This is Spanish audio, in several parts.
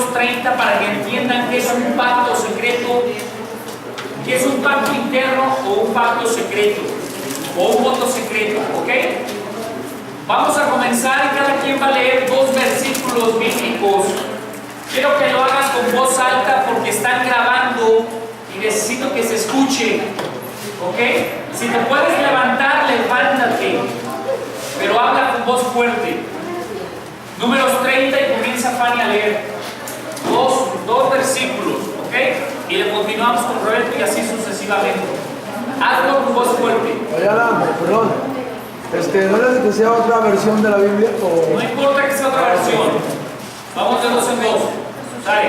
Números 30 para que entiendan qué es un pacto secreto, qué es un pacto interno o un pacto secreto o un voto secreto, ¿ok? Vamos a comenzar y cada quien va a leer 2 versículos bíblicos. Quiero que lo hagas con voz alta porque están grabando y necesito que se escuche, ¿ok? Si te puedes levantar, levántate, pero habla con voz fuerte. Números 30 y comienza Fanny a leer 2 versículos, ¿ok? Y le continuamos con Roberto y así sucesivamente. Hazlo con voz fuerte. Oye, Alan, perdón. ¿No les que sea otra versión de la Biblia? O... No importa que sea otra versión. Vamos de 2 en 2. Dale.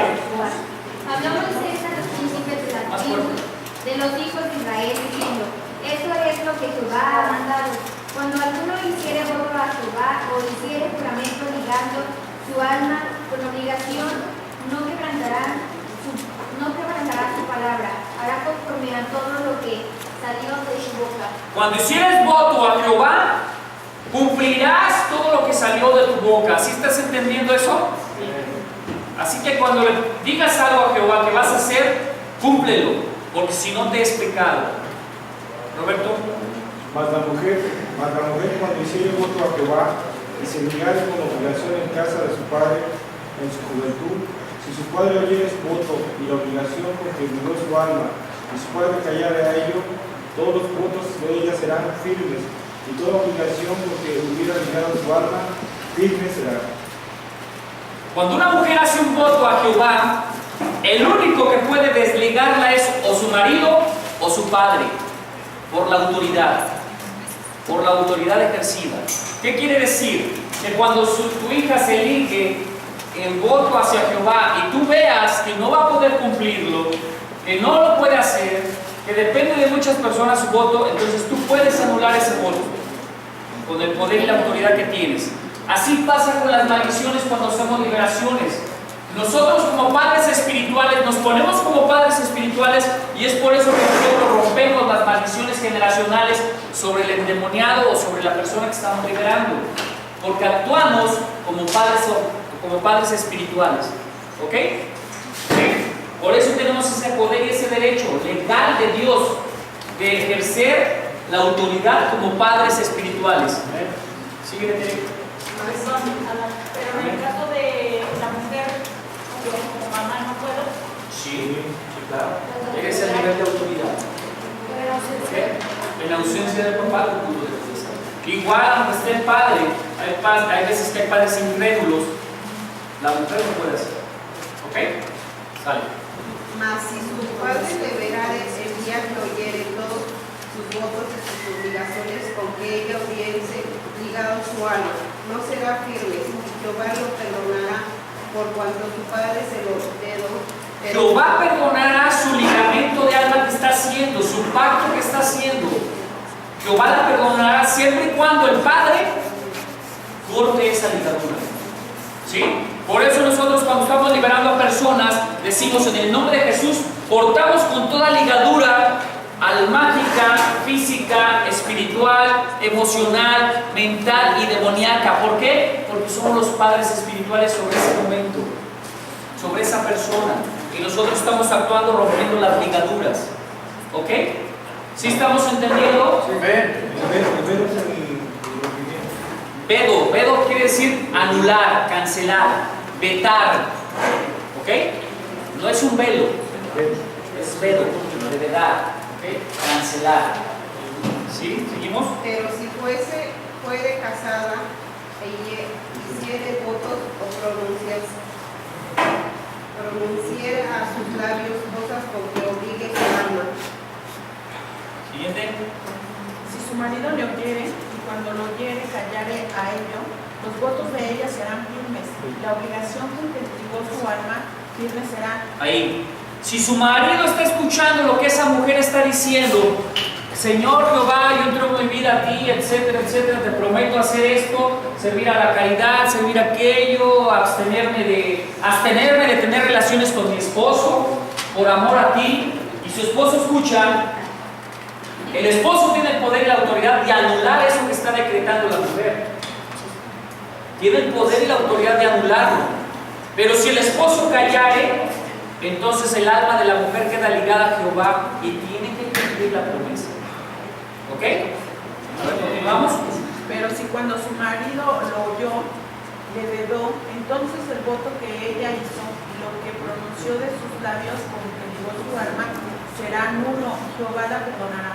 Hablamos de los príncipes de la tribu, de los hijos de Israel, diciendo: esto es lo que Jehová ha mandado. Cuando alguno hiciere voto a Jehová o hiciere juramento ligando su alma con obligación, no quebrantará su palabra, hará conforme a todo lo que salió de su boca. Cuando hicieres voto a Jehová, cumplirás todo lo que salió de tu boca. ¿Sí estás entendiendo eso? Así que cuando le digas algo a Jehová que vas a hacer, cúmplelo, porque si no te es pecado. Roberto. Mas la mujer cuando hiciere voto a Jehová y se ligare con obligación en casa de su padre en su juventud, si su padre oyere su voto y la obligación con que ligó su alma, y su padre callare a ello, todos los votos de ella serán firmes, y toda obligación con que hubiera ligado su alma, firme será. Cuando una mujer hace un voto a Jehová, el único que puede desligarla es o su marido o su padre, por la autoridad ejercida. ¿Qué quiere decir? Que cuando tu hija se ligue el voto hacia Jehová y tú veas que no va a poder cumplirlo, que no lo puede hacer, que depende de muchas personas su voto, entonces tú puedes anular ese voto con el poder y la autoridad que tienes. Así pasa con las maldiciones cuando hacemos liberaciones. Nosotros como padres espirituales nos ponemos como padres espirituales y es por eso que nosotros rompemos las maldiciones generacionales sobre el endemoniado o sobre la persona que estamos liberando, porque actuamos como padres espirituales, ¿ok? ¿Sí? Por eso tenemos ese poder y ese derecho legal de Dios de ejercer la autoridad como padres espirituales. Sigue directo. Pero en el caso de la mujer, yo como mamá no puedo. Sí, claro. Eres el nivel de autoridad. ¿Okay? En la ausencia del papá, tú lo debes hacer. Igual, aunque esté el padre, hay veces que hay padres incrédulos, la mujer no puede hacer. ¿Ok? Sale. Mas si su padre deberá el día que oyere todos sus votos y sus obligaciones con que ella hubiese ligado su alma, no será firme, y Jehová lo perdonará por cuanto su padre se lo heredó. Jehová perdonará su ligamento de alma que está haciendo, su pacto que está haciendo. Jehová la perdonará siempre y cuando el padre corte esa ligadura. ¿Sí? Por eso nosotros cuando estamos liberando a personas decimos en el nombre de Jesús, cortamos con toda ligadura almática, física, espiritual, emocional, mental y demoníaca. ¿Por qué? Porque somos los padres espirituales sobre ese momento, sobre esa persona, y nosotros estamos actuando rompiendo las ligaduras. ¿Ok? ¿Sí estamos entendiendo? Sí, Vedo quiere decir anular, cancelar, vetar. ¿Ok? No es un velo, es vedo, de vedar. ¿Okay? Cancelar. ¿Sí? ¿Seguimos? Pero si fuere casada e hiciere votos o pronunciere a sus labios cosas con que obligue su alma. Siguiente. Si su marido le oyere y cuando lo oyere callare a ello, los votos de ella serán firmes. La obligación con que entregó su alma firme será. Ahí. Si su marido está escuchando lo que esa mujer está diciendo, Señor Jehová, yo entrego mi vida a ti, etcétera, etcétera, te prometo hacer esto, servir a la caridad, servir aquello, abstenerme de tener relaciones con mi esposo, por amor a ti, y su esposo escucha, el esposo tiene el poder y la autoridad de anular eso que está decretando la mujer. Tiene el poder y la autoridad de anularlo. Pero si el esposo callare, entonces el alma de la mujer queda ligada a Jehová y tiene que cumplir la promesa. ¿Ok? A ver, continuamos. Pero si cuando su marido lo oyó, le vedó, entonces el voto que ella hizo y lo que pronunció de sus labios con que ligó su alma será nulo, Jehová la perdonará.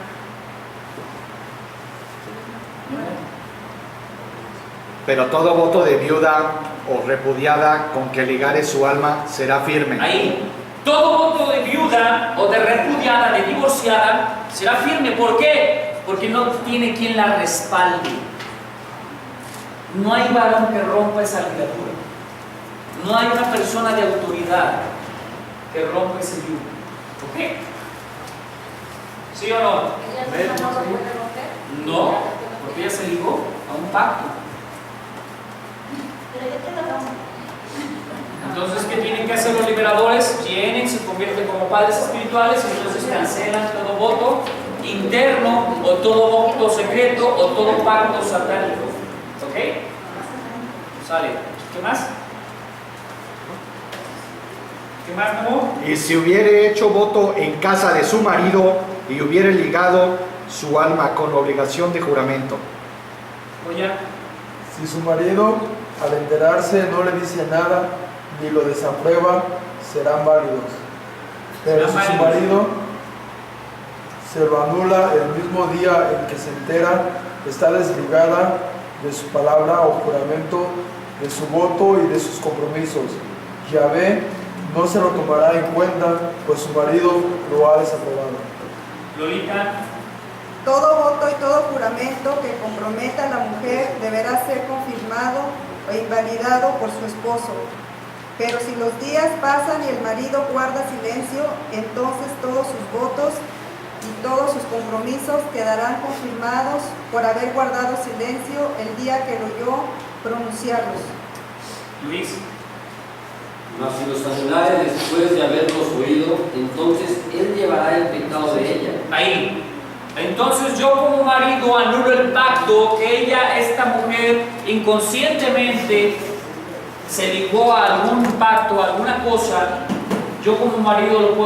Pero todo voto de viuda o repudiada con que ligare su alma será firme. Ahí, todo voto de viuda o de repudiada, de divorciada, será firme. ¿Por qué? Porque no tiene quien la respalde. No hay varón que rompa esa ligadura. No hay una persona de autoridad que rompa ese yugo. ¿Ok? ¿Sí o no? No, porque ella se ligó a un pacto. Entonces, ¿qué tienen que hacer los liberadores? Vienen, se convierten como padres espirituales y entonces cancelan todo voto interno o todo voto secreto o todo pacto satánico. ¿Ok? Sale. ¿Qué más? ¿Qué más, no? Y si hubiere hecho voto en casa de su marido y hubiere ligado su alma con obligación de juramento. Oye, Si su marido, al enterarse, no le dice nada ni lo desaprueba, serán válidos. Pero si su marido se lo anula el mismo día en que se entera, está desligada de su palabra o juramento, de su voto y de sus compromisos. Yahvé no se lo tomará en cuenta, pues su marido lo ha desaprobado. Lolita, Todo voto y todo juramento que comprometa a la mujer deberá ser confirmado o invalidado por su esposo. Pero si los días pasan y el marido guarda silencio, entonces todos sus votos y todos sus compromisos quedarán confirmados por haber guardado silencio el día que lo oyó pronunciarlos. Luis, Mas si los anulare después de haberlos oído, entonces él llevará el pecado de ella. ahí. Entonces yo como marido anulo el pacto que ella, esta mujer, inconscientemente se ligó a algún pacto, a alguna cosa. Yo como marido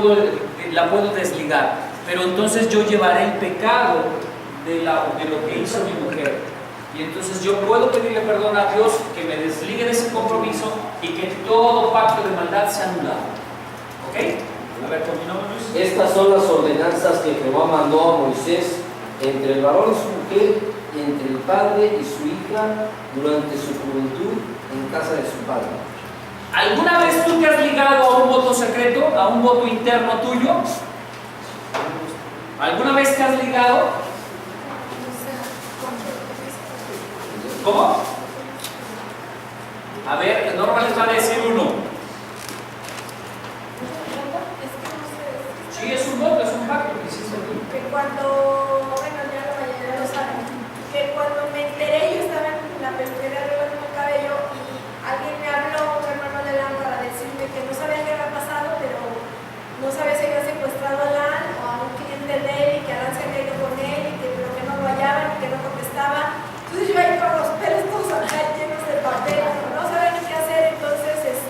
la puedo desligar, pero entonces yo llevaré el pecado de lo que hizo mi mujer. Y entonces yo puedo pedirle perdón a Dios que me desligue de ese compromiso y que todo pacto de maldad sea anulado. ¿Ok? A ver, continuamos, Luis. Estas son las ordenanzas que Jehová mandó a Moisés entre el varón y su mujer, entre el padre y su hija, durante su juventud en casa de su padre. ¿Alguna vez tú te has ligado a un voto secreto, a un voto interno tuyo? ¿Alguna vez te has ligado? ¿Cómo? A ver, Norma les va a decir uno. Sí, es un voto, es un pacto que hiciste tú. Que cuando, bueno, ya la mayoría lo saben, que cuando me enteré, yo estaba en la peluquería arreglando el cabello y alguien me habló, un hermano de Lan, para decirme que no sabía qué había pasado, pero no sabía si había secuestrado a Lan o a un cliente de él y que Alan se había ido con él y que pero que no lo hallaban y que no contestaba. Entonces yo ahí con los pelos todos acá llenos de papel, no sabía ni qué hacer, entonces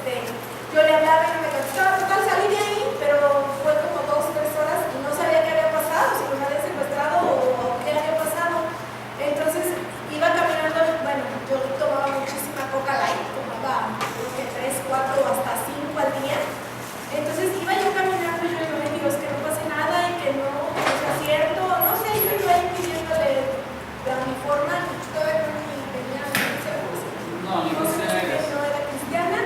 yo le hablaba y no me contestaba, total salí de ahí, pero fue como 2 o 3 horas y no sabía qué había pasado, si me habían secuestrado o qué había pasado. Entonces iba caminando, bueno, yo tomaba muchísima coca light, tomaba creo que 3, 4 o hasta 5 al día. Entonces iba yo caminando y yo le digo, es que no pase nada y que no sea cierto, no sé, yo iba ahí pidiéndole de mi forma, todavía no ni tenía no era cristiana.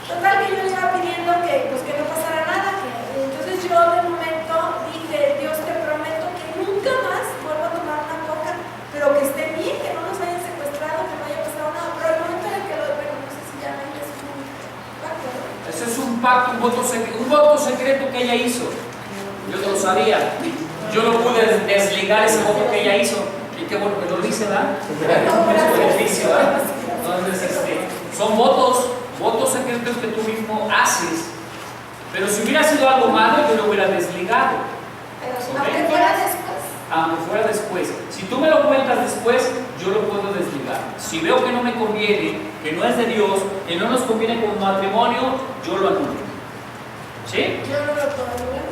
Total que yo le iba pidiendo que no pasara nada, entonces yo de momento dije, Dios te prometo que nunca más vuelvo a tomar una coca, pero que esté bien, que no nos hayan secuestrado, que no haya pasado nada, pero el momento en el que bueno, no sé si ya ven, es un pacto, ¿no? Ese es un pacto, un voto secreto que ella hizo. Yo no lo sabía. Yo no pude desligar ese voto que ella hizo. Y qué bueno que lo dice, ¿verdad? Es beneficio, ¿verdad? Entonces, son votos secretos que tú mismo haces. Pero si hubiera sido algo malo, yo lo hubiera desligado. Pero si ¿Ok? aunque fuera después. Aunque fuera después. Si tú me lo cuentas después, yo lo puedo desligar. si veo que no me conviene, que no es de Dios, que no nos conviene como matrimonio, yo lo anulo. ¿Sí? Yo no lo puedo anular.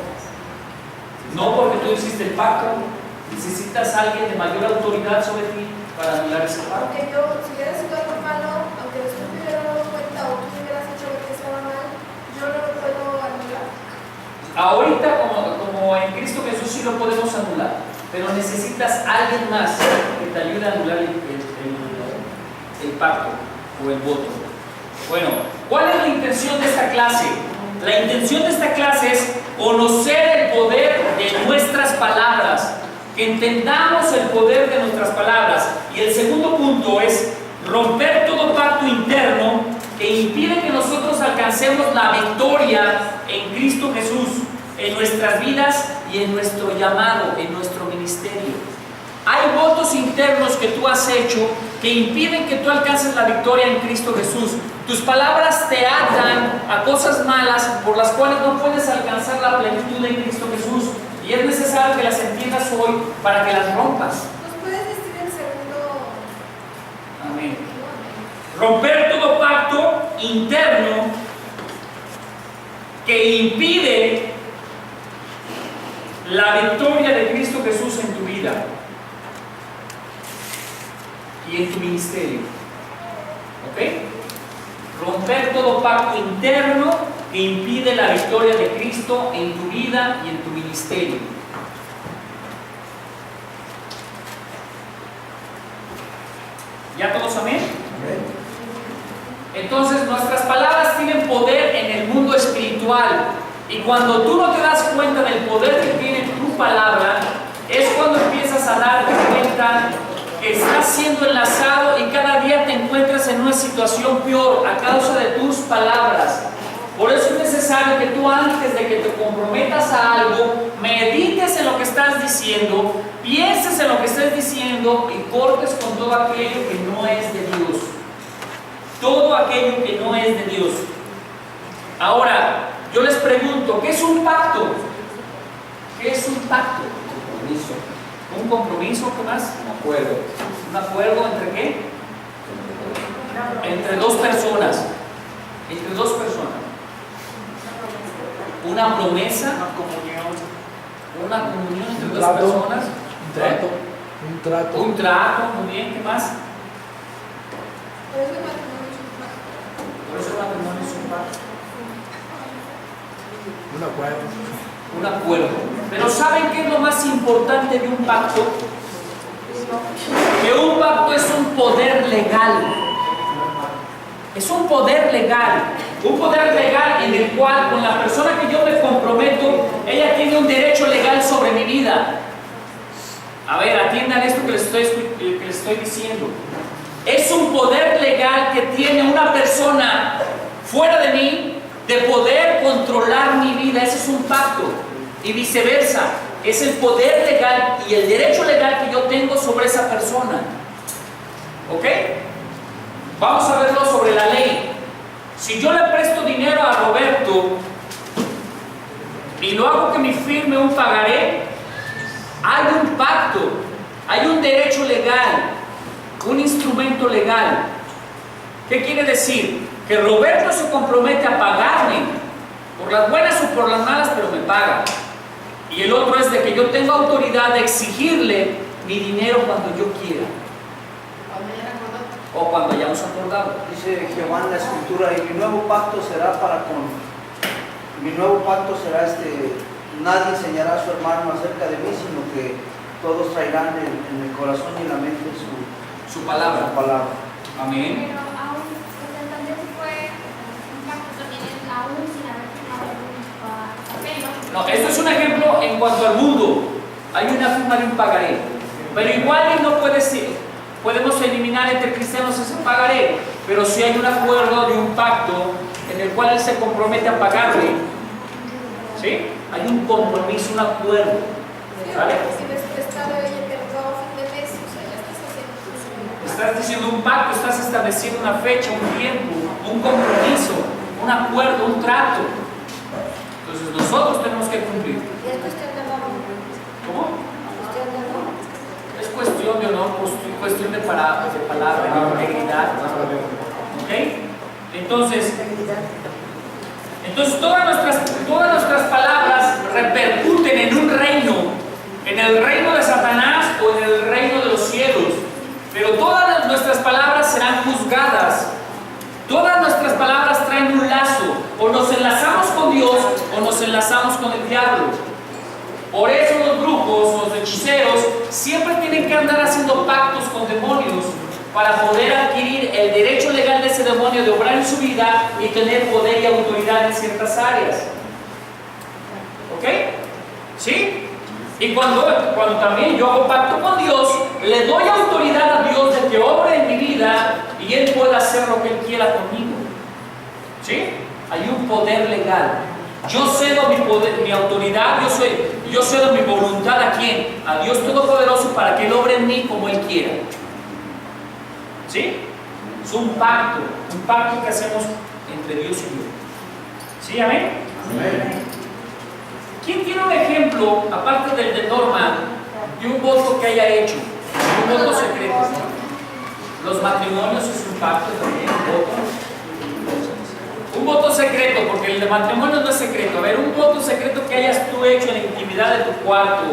No porque tú hiciste el pacto, necesitas a alguien de mayor autoridad sobre ti para anular ese pacto. Aunque yo, si hubiera sido algo malo, aunque después me hubiera dado cuenta o tú hubieras hecho lo que estaba mal, yo no lo puedo anular. Ahorita, como en Cristo Jesús, sí lo podemos anular, pero necesitas a alguien más que te ayude a anular el pacto o el voto. Bueno, ¿cuál es la intención de esta clase? La intención de esta clase es conocer el poder de nuestras palabras, que entendamos el poder de nuestras palabras. Y el segundo punto es romper todo pacto interno que impide que nosotros alcancemos la victoria en Cristo Jesús, en nuestras vidas y en nuestro llamado, en nuestro ministerio. Hay votos internos que tú has hecho que impiden que tú alcances la victoria en Cristo Jesús. Tus palabras te atan a cosas malas por las cuales no puedes alcanzar la plenitud en Cristo Jesús. Y es necesario que las entiendas hoy para que las rompas. ¿Nos puedes decir el segundo? Amén. Romper todo pacto interno que impide la victoria de Cristo Jesús en tu vida y en tu ministerio. ¿Ok? Romper todo pacto interno que impide la victoria de Cristo en tu vida y en tu ministerio. ¿Ya todos amén? Entonces nuestras palabras tienen poder en el mundo espiritual, y cuando tú no te das cuenta del poder que tiene tu palabra, es cuando empiezas a darte cuenta que estás siendo enlazado y cada día te encuentras en una situación peor a causa de tus palabras. Por eso es necesario que tú, antes de que te comprometas a algo, medites en lo que estás diciendo, pienses en lo que estás diciendo y cortes con todo aquello que no es de Dios. Todo aquello que no es de Dios. Ahora, yo les pregunto, ¿qué es un pacto? ¿Qué es un pacto? Compromiso. ¿Un compromiso? ¿Qué más? Un acuerdo. ¿Un acuerdo entre qué? Entre dos personas. Entre dos personas. Una promesa. Una comunión entre dos personas. Un trato. Un trato, muy bien. ¿Qué más? Por eso el matrimonio es un pacto. Por eso el matrimonio es un pacto. Un acuerdo. Un acuerdo. Pero ¿saben qué es lo más importante de un pacto? Que un pacto es un poder legal. Es un poder legal. Un poder legal en el cual, con la persona que yo me comprometo, ella tiene un derecho legal sobre mi vida. A ver, atiendan esto que les estoy diciendo. Es un poder legal que tiene una persona fuera de mí, de poder controlar mi vida. Ese es un pacto. Y viceversa, es el poder legal y el derecho legal que yo tengo sobre esa persona. ¿Ok? Vamos a verlo sobre la ley. Si yo le presto dinero a Roberto y lo hago que me firme un pagaré, hay un pacto, hay un derecho legal, un instrumento legal. ¿Qué quiere decir? Que Roberto se compromete a pagarme, por las buenas o por las malas, pero me paga. Y el otro es de que yo tengo autoridad de exigirle mi dinero cuando yo quiera. O cuando hayamos acordado. Dice Jehová en la escritura, y mi nuevo pacto será nadie enseñará a su hermano acerca de mí, sino que todos traerán en el corazón y en la mente su palabra. Amén. Pero aún, pues entonces fue un pacto también, aún sin haber firmado un papel, ¿no? No, esto es un ejemplo en cuanto al mundo. Hay una firma de un pagaré. Pero igual no puede ser. Podemos eliminar entre cristianos ese pagaré, pero si hay un acuerdo de un pacto en el cual él se compromete a pagarle, ¿sí? Hay un compromiso, un acuerdo. ¿Vale? Si ves prestado y ella te robó a fin de mes, o sea, ya estás haciendo. Estás diciendo un pacto, estás estableciendo una fecha, un tiempo, un compromiso, un acuerdo, un trato. Entonces nosotros tenemos que cumplir. Y es cuestión de amor. ¿Cómo? Cuestión de amor. Es cuestión cuestión de honor, cuestión de palabra, de integridad. ¿Ok? Entonces todas nuestras palabras repercuten en un reino, en el reino de Satanás o en el reino de los cielos. Pero todas nuestras palabras serán juzgadas. Todas nuestras palabras traen un lazo. O nos enlazamos con Dios o nos enlazamos con el diablo. Por eso los brujos, los hechiceros, siempre tienen que andar haciendo pactos con demonios para poder adquirir el derecho legal de ese demonio de obrar en su vida y tener poder y autoridad en ciertas áreas. ¿Ok? ¿Sí? Y cuando también yo hago pacto con Dios, le doy autoridad a Dios de que obre en mi vida y Él pueda hacer lo que Él quiera conmigo. ¿Sí? Hay un poder legal. Yo cedo mi poder, mi autoridad, yo cedo mi voluntad ¿a quién? A Dios Todopoderoso para que Él obre en mí como Él quiera. ¿Sí? Es un pacto que hacemos entre Dios y yo. ¿Sí? ¿Amén? Amén. ¿Quién tiene un ejemplo, aparte del de Norma, de un voto que haya hecho? Un voto secreto. Los matrimonios es un pacto también, un voto. Un voto secreto, porque el de matrimonio no es secreto. A ver, un voto secreto que hayas tú hecho en la intimidad de tu cuarto,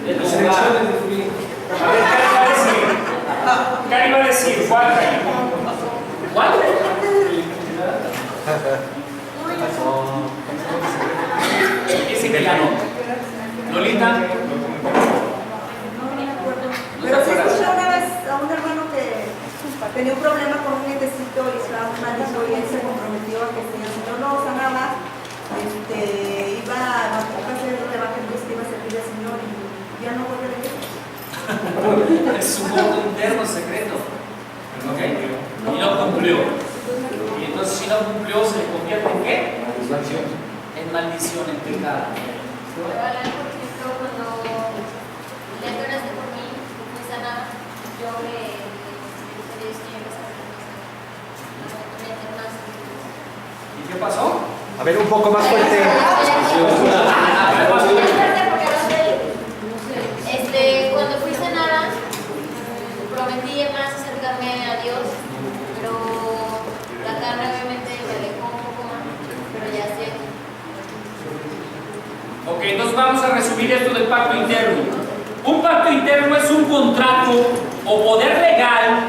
de tu hogar. A ver, ¿qué iba a decir? ¿Cuál? ¿Cuál? Ese que ya no. Lolita. Pero sí escuché una vez a un hermano que tenía un problema con un nietecito y estaba malito y él se comprometió a que si el Señor no sanaba, iba a hacer el evangelista, iba a servir al Señor y ya no volvió a venir. Es un voto interno secreto. ¿Ok? Y no cumplió. Y entonces si no cumplió, ¿se convierte en qué? En maldición, en pecado. Por ejemplo, cuando le oraste por mí, fui sanada, yo le dije a Dios que yo empezara a meter más. ¿Y qué pasó? A ver, un poco más fuerte. Cuando fui sanada, prometí más acercarme a Dios, pero la carne obviamente me alejó un poco más, pero ya estoy aquí. Ok, entonces vamos a resumir esto del pacto interno. Un pacto interno es un contrato o poder legal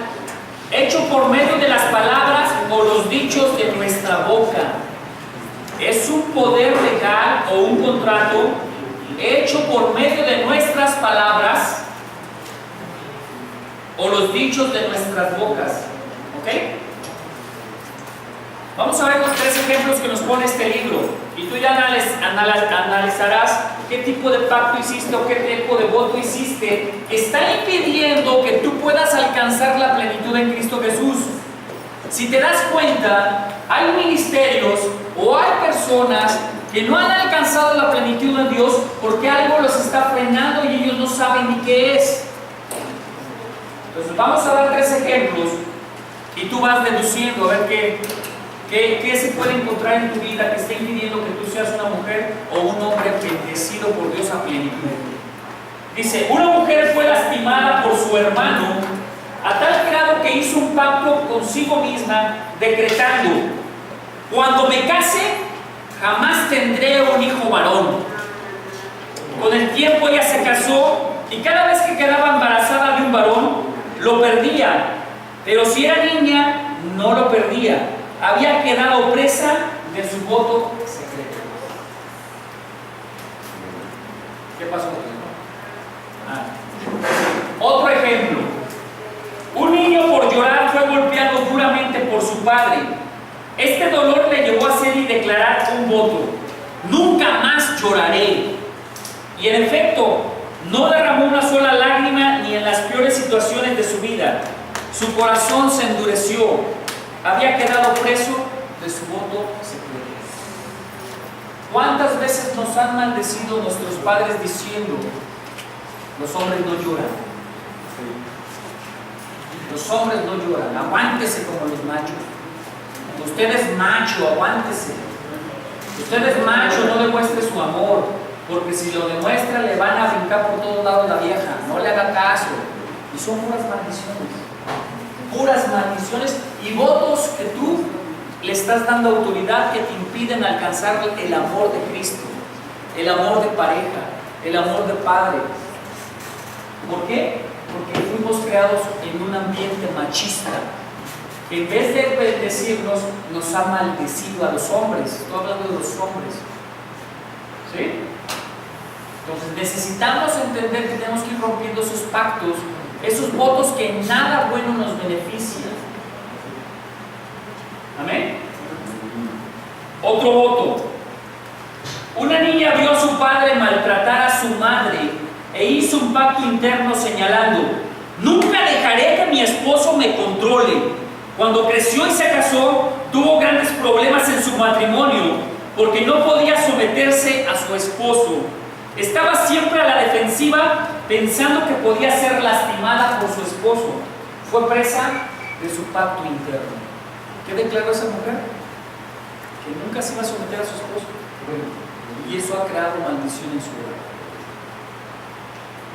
hecho por medio de las palabras o los dichos de nuestra boca. Es un poder legal o un contrato hecho por medio de nuestras palabras o los dichos de nuestras bocas. ¿Ok? Vamos a ver los 3 ejemplos que nos pone este libro y tú ya analizarás qué tipo de pacto hiciste o qué tipo de voto hiciste que está impidiendo que tú puedas alcanzar la plenitud en Cristo Jesús. Si te das cuenta, hay ministerios o hay personas que no han alcanzado la plenitud en Dios porque algo los está frenando y ellos no saben ni qué es. Entonces vamos a dar 3 ejemplos y tú vas deduciendo a ver qué se puede encontrar en tu vida que esté impidiendo que tú seas una mujer o un hombre bendecido por Dios a plenitud. Dice, una mujer fue lastimada por su hermano a tal grado que hizo un pacto consigo misma decretando: cuando me case jamás tendré un hijo varón. Con el tiempo ella se casó y cada vez que quedaba embarazada de un varón lo perdía, pero si era niña no lo perdía. Había quedado presa de su voto secreto. ¿Qué pasó? Otro ejemplo. Un niño por llorar fue golpeado duramente por su padre. Este dolor le llevó a hacer y declarar un voto: nunca más lloraré. Y en efecto, no derramó una sola lágrima ni en las peores situaciones de su vida. Su corazón se endureció. Había quedado preso de su voto secreto. ¿Cuántas veces nos han maldecido nuestros padres diciendo: los hombres no lloran? Los hombres no lloran, aguántese como los machos. Usted es macho, aguántese. Usted es macho, no demuestre su amor, porque si lo demuestra le van a brincar por todos lados la vieja. No le haga caso. Y son puras maldiciones y votos que tú le estás dando autoridad que te impiden alcanzar el amor de Cristo, el amor de pareja, el amor de padre. ¿Por qué? Porque fuimos creados en un ambiente machista, que en vez de bendecirnos, nos ha maldecido a los hombres. Estoy hablando de los hombres. ¿Sí? Entonces necesitamos entender que tenemos que ir rompiendo esos pactos, esos votos que en nada bueno nos benefician. Amén. Otro voto. Una niña vio a su padre maltratar a su madre e hizo un pacto interno señalando: nunca dejaré que mi esposo me controle. Cuando creció y se casó, tuvo grandes problemas en su matrimonio porque no podía someterse a su esposo. Estaba siempre a la defensiva, pensando que podía ser lastimada por su esposo. Fue presa de su pacto interno. ¿Qué declaró esa mujer? Que nunca se iba a someter a su esposo. Y eso ha creado maldición en su hogar.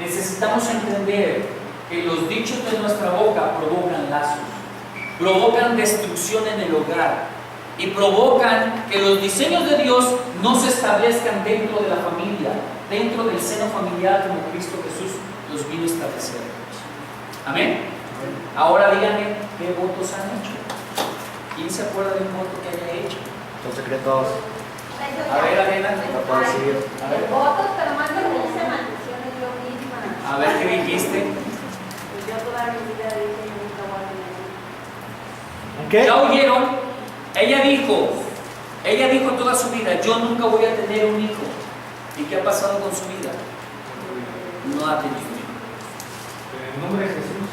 Necesitamos entender que los dichos de nuestra boca provocan lazos, provocan destrucción en el hogar y provocan que los diseños de Dios no se establezcan dentro de la familia, dentro del seno familiar como Cristo Jesús los vino a establecer. Amén. Ahora díganme qué votos han hecho. ¿Quién se acuerda de un voto que haya hecho? Son secretos. A ver, Adela, no puedo decir. A ver. Votos, pero más que dice maldiciones yo misma. A ver, ¿qué dijiste? Yo toda mi vida dije nunca voy a tener. ¿Qué? ¿Ya oyeron? Ella dijo toda su vida: yo nunca voy a tener un hijo. ¿Y qué ha pasado con su vida? No ha tenido hijo. En el nombre de Jesús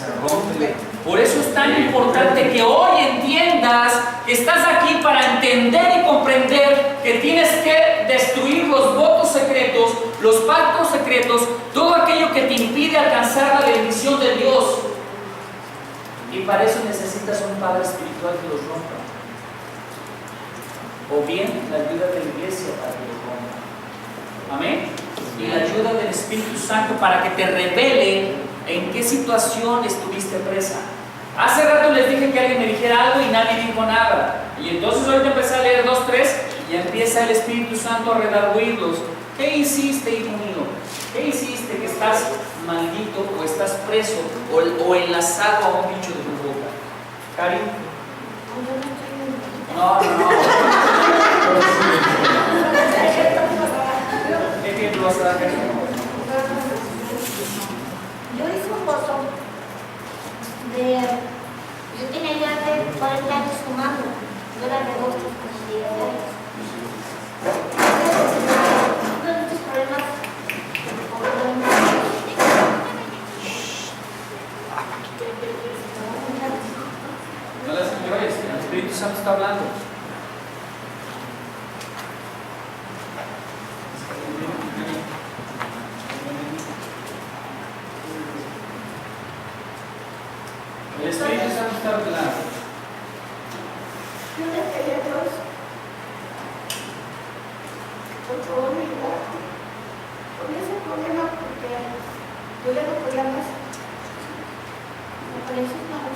Se rompe. Por eso es tan importante que hoy entiendas que estás aquí para entender y comprender que tienes que destruir los votos secretos, los pactos secretos, todo aquello que te impide alcanzar la bendición de Dios. Y para eso necesitas un padre espiritual que los rompa. O bien la ayuda de la iglesia para que los rompa. Amén. Y la ayuda del Espíritu Santo para que te revele en qué situación estuviste presa. Hace rato les dije que alguien me dijera algo y nadie dijo nada. Y entonces ahorita empecé a leer 2, 3 y empieza el Espíritu Santo a redarguirlos. ¿Qué hiciste, hijo mío? ¿Qué hiciste que estás maldito o estás preso o enlazado a un bicho de tu boca? ¿Cari? No. ¿Qué ejemplo vas a dar, Cari? Yo hice un voto yo tenía ya de 40 años fumando, yo era de 2 años. Tuve muchos problemas No las señores, el Espíritu Santo está hablando. El Espíritu Santo está hablando. Yo le pedí a Dios por favor me ayudara con ese problema porque yo le podía más. Me pareció malo.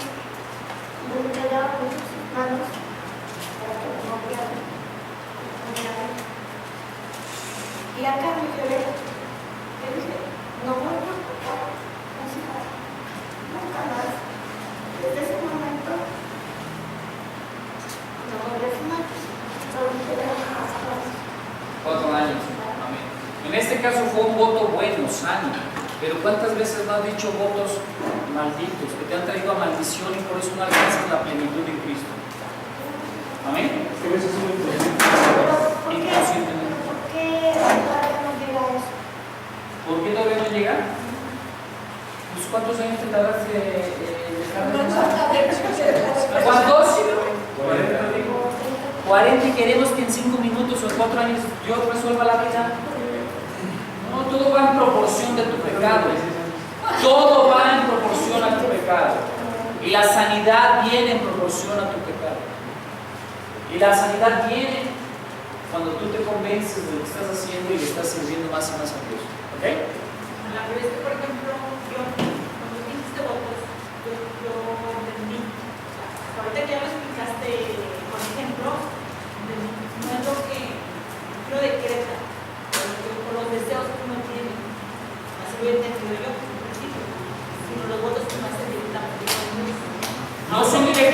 Me entregaba mucho sus manos para que me confiara. Y acá me quedé. Le dije, no vuelvo a tocar así más. Nunca más. Desde ese momento no volví a fumar. Solo me quedé hasta 4 años. Amén. En este caso fue un voto bueno, sano. Pero ¿cuántas veces no has dicho votos malditos que te han traído a maldición y por eso no alcanzas la plenitud de Cristo? Amén. ¿qué veces es muy importante? ¿Por qué todavía no llega a eso? ¿Por qué todavía no llega? Pues ¿cuántos años te tardaste de dejar de fumar? ¿Cuántos? 40 y queremos que en 5 minutos o en 4 años Dios resuelva la vida. No, todo va en proporción de tu pecado. Todo va en proporción a tu pecado. Y la sanidad viene en proporción a tu pecado. Y la sanidad viene cuando tú te convences de lo que estás haciendo y le estás sirviendo más y más a Dios. ¿Ok? Pero es que, por ejemplo, yo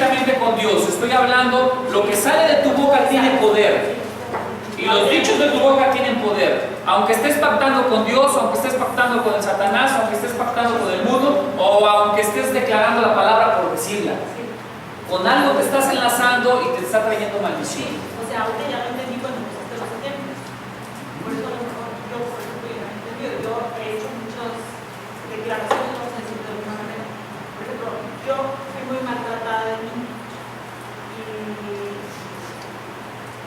directamente con Dios. Estoy hablando, lo que sale de tu boca tiene poder. Y los dichos de tu boca tienen poder. Aunque estés pactando con Dios, aunque estés pactando con el Satanás, aunque estés pactando con el mundo, o aunque estés declarando la palabra por decirla. Con algo te estás enlazando y te está trayendo maldición. O sea, ahorita ya lo entendí cuando empezaste los ejemplos. Por eso a lo mejor yo, por ejemplo, ya lo he entendido. Yo he hecho muchas declaraciones, vamos a decirlo de alguna manera. Por ejemplo, yo fui muy maltratada de niño. Y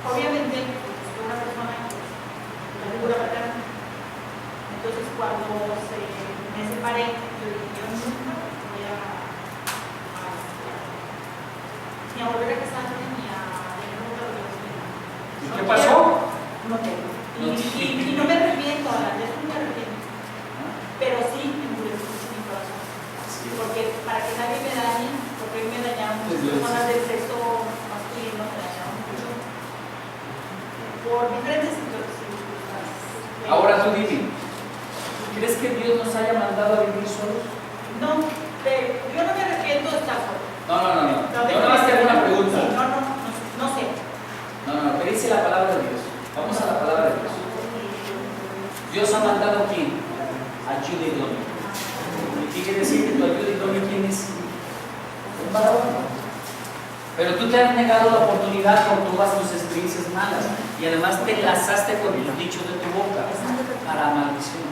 obviamente, soy una persona que la figura paterna. Entonces, cuando me separé, yo dije, yo nunca voy a ni a volver a casarme, ni a tener otra relación. ¿Y qué pasó? No tengo. Y no me arrepiento, Alan, de eso no me arrepiento. Pero sí endureció mi corazón. Porque para que nadie me dañe, porque me dañaron muchas personas del sexo masculino, me dañaron mucho. Por diferentes circunstancias. Ahora tú dime, ¿crees que Dios nos haya mandado a vivir solos? No, yo no me arrepiento de estar solo. No. Yo nada más te hago una pregunta. No sé. No, ¿qué dice la palabra de Dios? Vamos a la palabra de Dios. Dios ha mandado a quién? Ayuda idónea. ¿Y qué quiere decir que tu ayuda idónea quién es? Un varón. Pero tú te has negado la oportunidad por todas tus experiencias malas y además te enlazaste con los dichos de tu boca para maldición.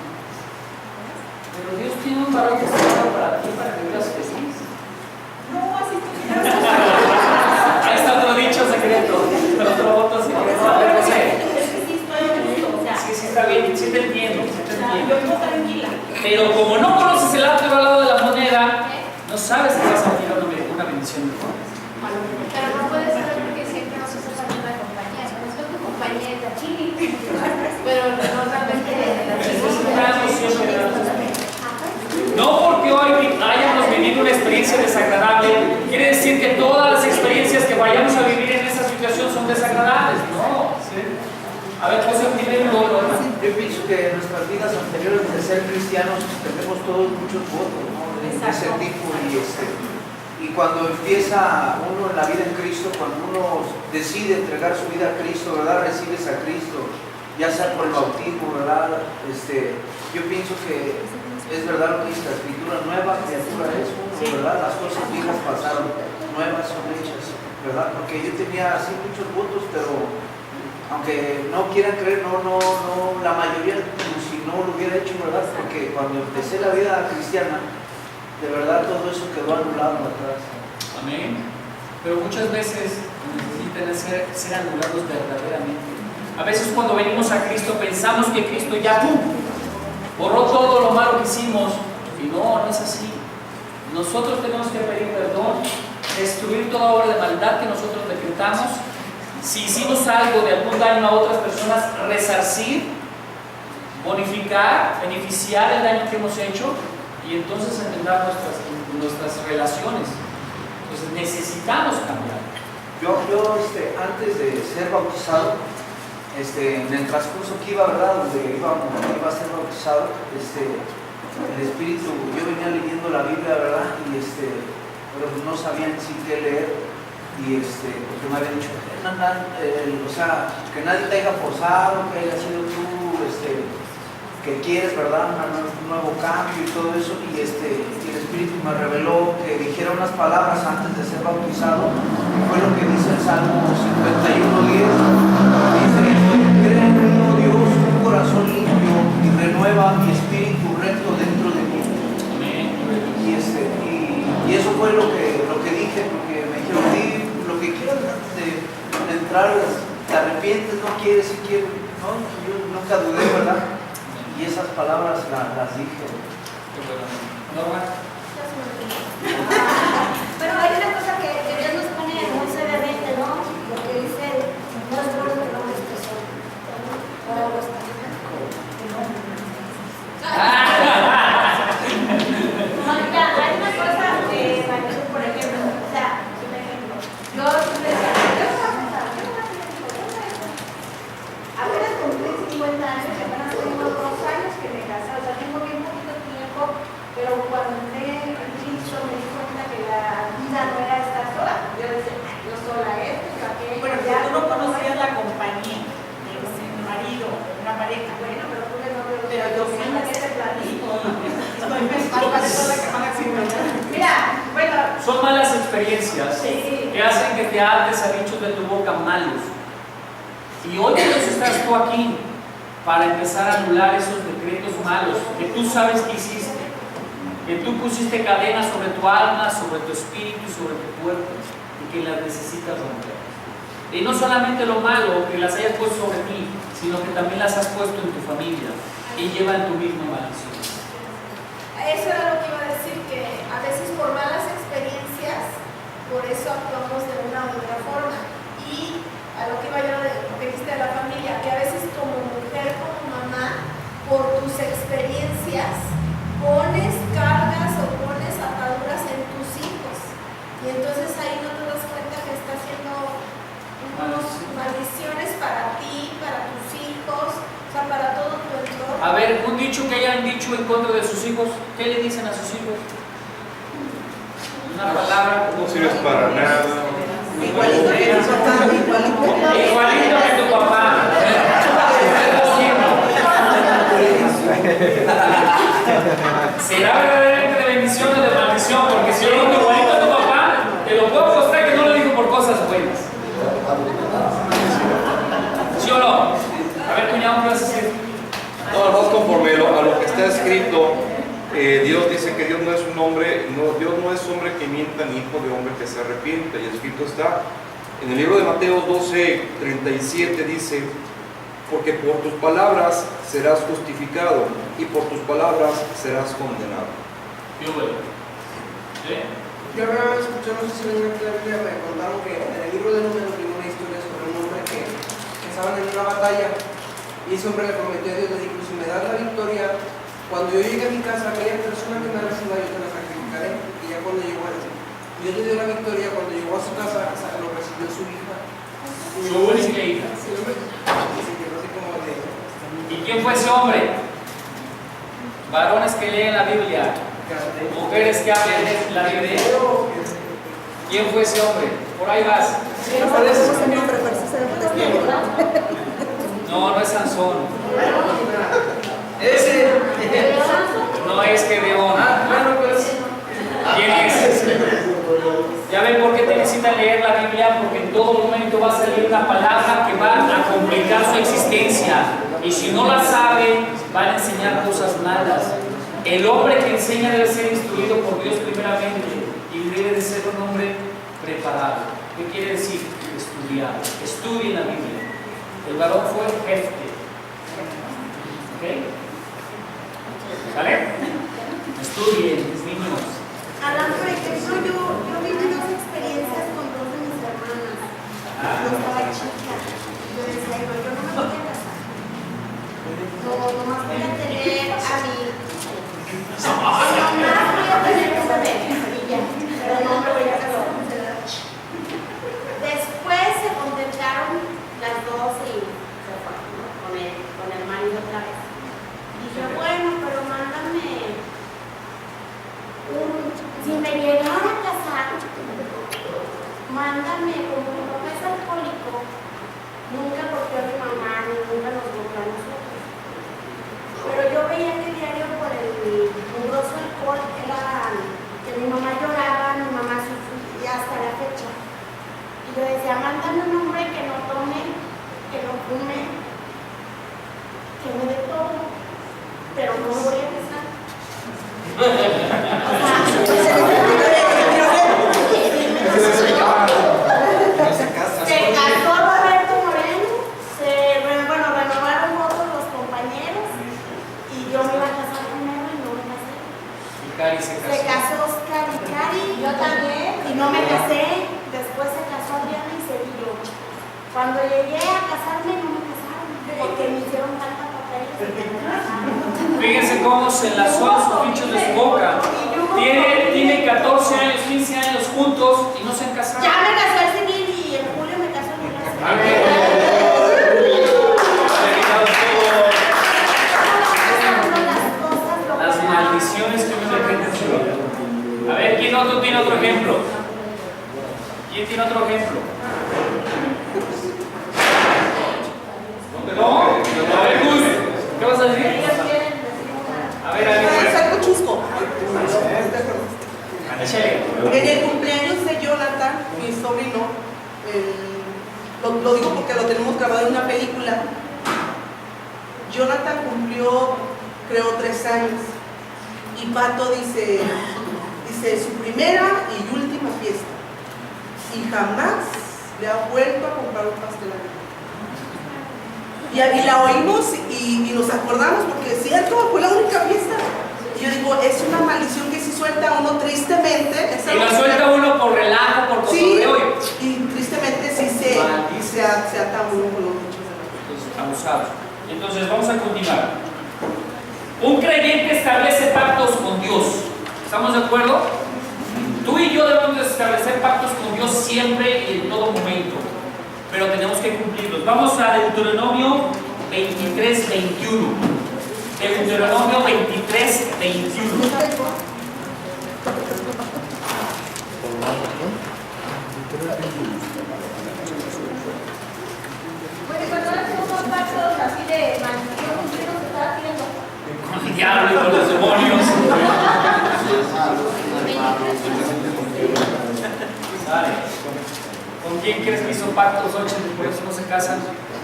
Pero Dios tiene un varón que está dado para ti, para que vivas feliz. No, así Ahí está otro dicho secreto, otro voto secreto. A ver, José. Es que sí estoy en o sea. Sí, está bien, sí te entiendo. Yo vivo tranquila. Pero como no conoces el otro lado de la moneda, no sabes que vas a tener una bendición de Dios. Pero no puede ser porque siempre nos usas la misma compañía. No es que tu compañía es la Chini, pero normalmente la Chini. No porque hoy hayamos vivido una experiencia desagradable, quiere decir que todas las experiencias que vayamos a vivir en esa situación son desagradables. No. A ver, José, primero y luego. Yo pienso que en nuestras vidas anteriores de ser cristianos tenemos todos muchos votos, ¿no? De ese tipo y cuando empieza uno en la vida en Cristo, cuando uno decide entregar su vida a Cristo, ¿verdad? Recibes a Cristo, ya sea por el bautismo, ¿verdad? Yo pienso que es verdad lo que dice la Escritura, nueva criatura es uno, ¿verdad? Las cosas viejas pasaron, nuevas son hechas, ¿verdad? Porque yo tenía así muchos votos, pero aunque no quieran creer, la mayoría, como si no lo hubiera hecho, ¿verdad? Porque cuando empecé la vida cristiana, de verdad todo eso quedó anulado atrás. Amén. Pero muchas veces necesitan ser anulados verdaderamente. A veces cuando venimos a Cristo pensamos que Cristo ya borró todo lo malo que hicimos y no es así. Nosotros tenemos que pedir perdón, destruir toda obra de maldad que nosotros decretamos. Si hicimos algo de algún daño a otras personas, resarcir, bonificar, beneficiar el daño que hemos hecho y entonces entender nuestras relaciones. Entonces necesitamos cambiar. Yo antes de ser bautizado, en el transcurso que iba, ¿verdad? Donde iba a ser bautizado, el Espíritu, yo venía leyendo la Biblia, ¿verdad? Y pero no sabía en sí qué leer. Y porque me había dicho, o sea, que nadie te haya forzado, que haya sido tú, que quieres, ¿verdad? Un nuevo cambio y todo eso. Y el Espíritu me reveló que dijera unas palabras antes de ser bautizado. Fue lo que dice el Salmo 51:10. Dice, crea en mí, oh Dios, un corazón limpio y renueva mi espíritu recto dentro de mí. Y eso fue lo que dije, porque me dijeron, di lo que quieras de entrar, te arrepientes, no quieres, si quieres, no, yo nunca dudé, ¿verdad? Y esas palabras las dije. Norma. Pero hay una cosa que Dios nos pone muy seriamente, ¿no? Porque dice, no es por lo que no es tesoro. Para los hay una cosa que, por ejemplo, o sea, un ejemplo, yo siempre decía, yo no voy a pensar, apenas cumplí 50 años, apenas tengo 2 años que me casé, o sea, tengo bien poquito tiempo, pero cuando entré Son malas experiencias que hacen que te ates a dichos de tu boca malos. Y hoy por eso estás tú aquí, para empezar a anular esos decretos malos que tú sabes que hiciste, que tú pusiste cadenas sobre tu alma, sobre tu espíritu y sobre tu cuerpo, y que las necesitas romper. Y no solamente lo malo que las hayas puesto sobre ti, sino que también las has puesto en tu familia y llevan tu misma maldición. Eso era lo que iba a decir, que a veces por malas experiencias, por eso actuamos de una u otra forma. Y a lo que iba yo de lo que dijiste de la familia, que a veces como mujer, como mamá, por tus experiencias, pones cargas o pones ataduras en tus hijos. Y entonces ahí no te das cuenta que está haciendo unas maldiciones para ti, para tus hijos, o sea, para todo tu entorno. A ver, un dicho que hayan dicho en contra de sus hijos, ¿qué le dicen a sus hijos? Una palabra. No sirves para nada. Igualito que tu papá, Igualito que tu papá. ¿Será verdaderamente de bendición o de maldición? Porque si yo digo igualito a tu papá, te lo puedo apostar que no lo digo por cosas buenas. ¿Sí o no? A ver, cuñado, ¿qué vas a decir? No, más conforme a lo que está escrito, Dios dice que Dios no es un hombre, Dios no es hombre que mienta ni hijo de hombre que se arrepienta. Y escrito está en el libro de Mateo 12:37, dice: porque por tus palabras serás justificado y por tus palabras serás condenado. Yo veo. ¿Sí? Yo una vez escuché, no sé si en la Biblia me contaron que en el libro de Números viene una historia sobre un hombre que estaban en una batalla y ese hombre le prometió a Dios, le dijo: si me das la victoria, cuando yo llegue a mi casa, aquella persona que me reciba yo te la sacrificaré. Y ya cuando llegó a Dios le dio la victoria, cuando llegó a su casa lo recibió su hija. Su única hija. ¿Y quién fue ese hombre? Varones que leen la Biblia, mujeres que hablan la Biblia. ¿Quién fue ese hombre? Por ahí vas. No, no es Sansón. Ese. No es Gedeón. ¿Quién es? ¿Ya ven por qué te necesitan leer la Biblia? Porque en todo momento va a salir una palabra que va a complicar su existencia. Y si no la sabe, van a enseñar cosas malas. El hombre que enseña debe ser instruido por Dios primeramente y debe de ser un hombre preparado. ¿Qué quiere decir? Estudiado. Estudien la Biblia. El varón fue jefe. ¿Ok? ¿Vale? Estudien, niños. Alan, por ejemplo, yo viví dos experiencias con dos de mis hermanas. Yo estaba chica. Yo decía: no, yo no me voy a casar. No más voy a tener a mi... No más voy a tener un bebé. Y ya. Pero no me voy a casar. Después se contentaron las dos y se fueron, ¿no? con el marido otra vez. Dije: bueno, pero mándame si me llegaron a casar, mándame, como mi papá es alcohólico, nunca golpeó a mi mamá, ni nunca nos golpeó a nosotros. Pero yo veía que diario por el mugroso alcohol era que mi mamá lloraba, mi mamá sufría hasta la fecha. Y yo decía: mándame un hombre que no tome, que no fume, que me dé todo, pero no me voy a casar. Se casó Roberto Moreno, renovaron todos los compañeros y yo me iba a casar primero y no me casé. Y Cari se casó. Se casó Oscar y Cari, yo también, y no me casé. Después se casó Adriana y Cedillo. Cuando llegué a casarme no me casaron porque me hicieron tanta papel. Fíjense cómo se enlazó sus bichos de su boca. Tiene 14 años, 15 años juntos y no se han casado. Ya me casó el civil y en julio me casó mi casa. Las maldiciones que uno depende en su vida. A ver, ¿quién otro tiene otro ejemplo? ¿Quién tiene otro ejemplo? ¿No? A ver, Gus, ¿qué vas a decir? A ver, Soy chusco. En el cumpleaños de Jonathan, mi sobrino, lo digo porque lo tenemos grabado en una película. Jonathan cumplió, creo, 3 años. Y Pato dice su primera y última fiesta. Y jamás le ha vuelto a comprar un pastel a mi hijo. Y la oímos y nos acordamos porque es cierto, fue la única fiesta. Y yo digo, es una maldición que si suelta uno tristemente. Y la suelta uno por relajo, por cotorreo. Sí, y tristemente sí se ata uno con los hechos de la abusado. Entonces vamos a continuar. Un creyente establece pactos con Dios. ¿Estamos de acuerdo? Tú y yo debemos establecer pactos con Dios siempre y en todo momento, pero tenemos que cumplirlos. Vamos a Deuteronomio 23, 21. Deuteronomio 23, 21. Porque cuando hacemos pactos así de maldición, ¿qué nos está haciendo? Con el diablo y con los demonios. Vale. ¿Con quién crees que hizo pactos 8 y por eso no se casan?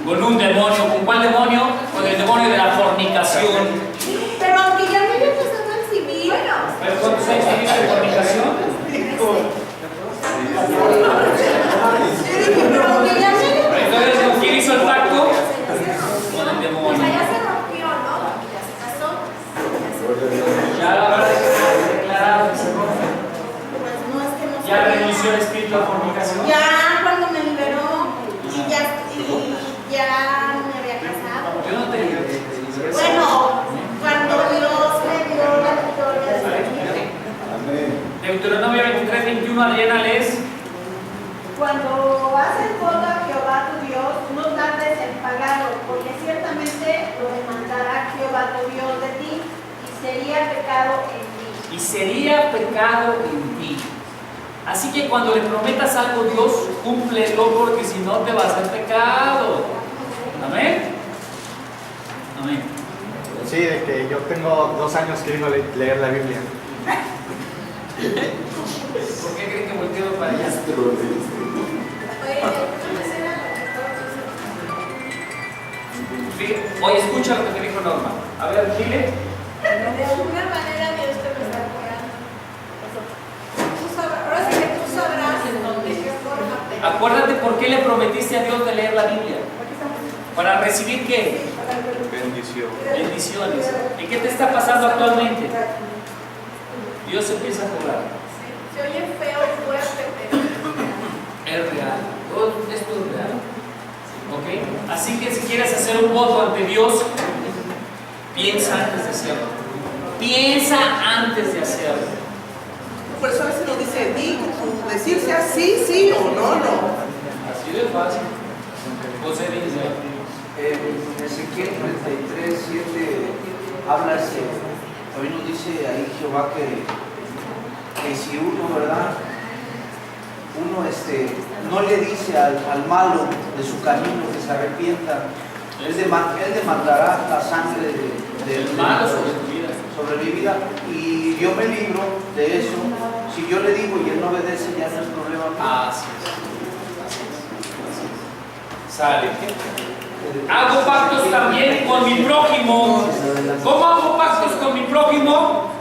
Con un demonio. ¿Con cuál demonio? Con el demonio de la fornicación. Pero aunque ya me había pasado al civil. ¿Pero cuántos años tuviste de fornicación? Entonces, ¿con quién hizo el pacto? Con el demonio. Ya se rompió, ¿no? Ya se casó. Ya la verdad es que se declarado que se rompe. Pues no es que no. Ya renunció el espíritu de fornicación. Ya cuando me liberó y ya me había casado. Yo no te digo. Bueno, cuando Dios me dio la victoria de su vida. Deuteronomio 23, 21, Adriana, lees. Cuando haces voto a Jehová tu Dios, no tardes en pagarlo, porque ciertamente lo demandará Jehová tu Dios de ti, y sería pecado en ti. Y sería pecado en ti. Así que cuando le prometas algo a Dios, cúmplelo, porque si no te va a hacer pecado. Amén. Amén. Sí, de que yo tengo 2 años queriendo leer la Biblia. ¿Por qué creen que volteo para allá? Oye, escucha lo que te dijo Norma. A ver, dile. De alguna manera Dios te lo está cobrando. Ahora sí que tú sabrás de qué forma. Acuérdate por qué le prometiste a Dios de leer la Biblia. ¿Para recibir qué? Bendición. Bendiciones. ¿Y qué te está pasando actualmente? Dios empieza a cobrar. Se oye feo y fuerte, pero Es real. Todo esto es real. ¿Ok? Así que si quieres hacer un voto ante Dios, piensa antes de hacerlo. Piensa antes de hacerlo. Por eso a veces nos dice, decir sea sí, sí o no, no. Así de fácil. José dice. En Ezequiel 33, 7 habla también nos dice ahí Jehová que si uno, ¿verdad? Uno no le dice al malo de su camino que se arrepienta, él demandará la sangre del malo sobre tu vida. Sobre mi vida, y yo me libro de eso. Si yo le digo y él no obedece, ya no es problema. Así es. Sale. Hago pactos también con mi prójimo. ¿Cómo hago pactos con mi prójimo?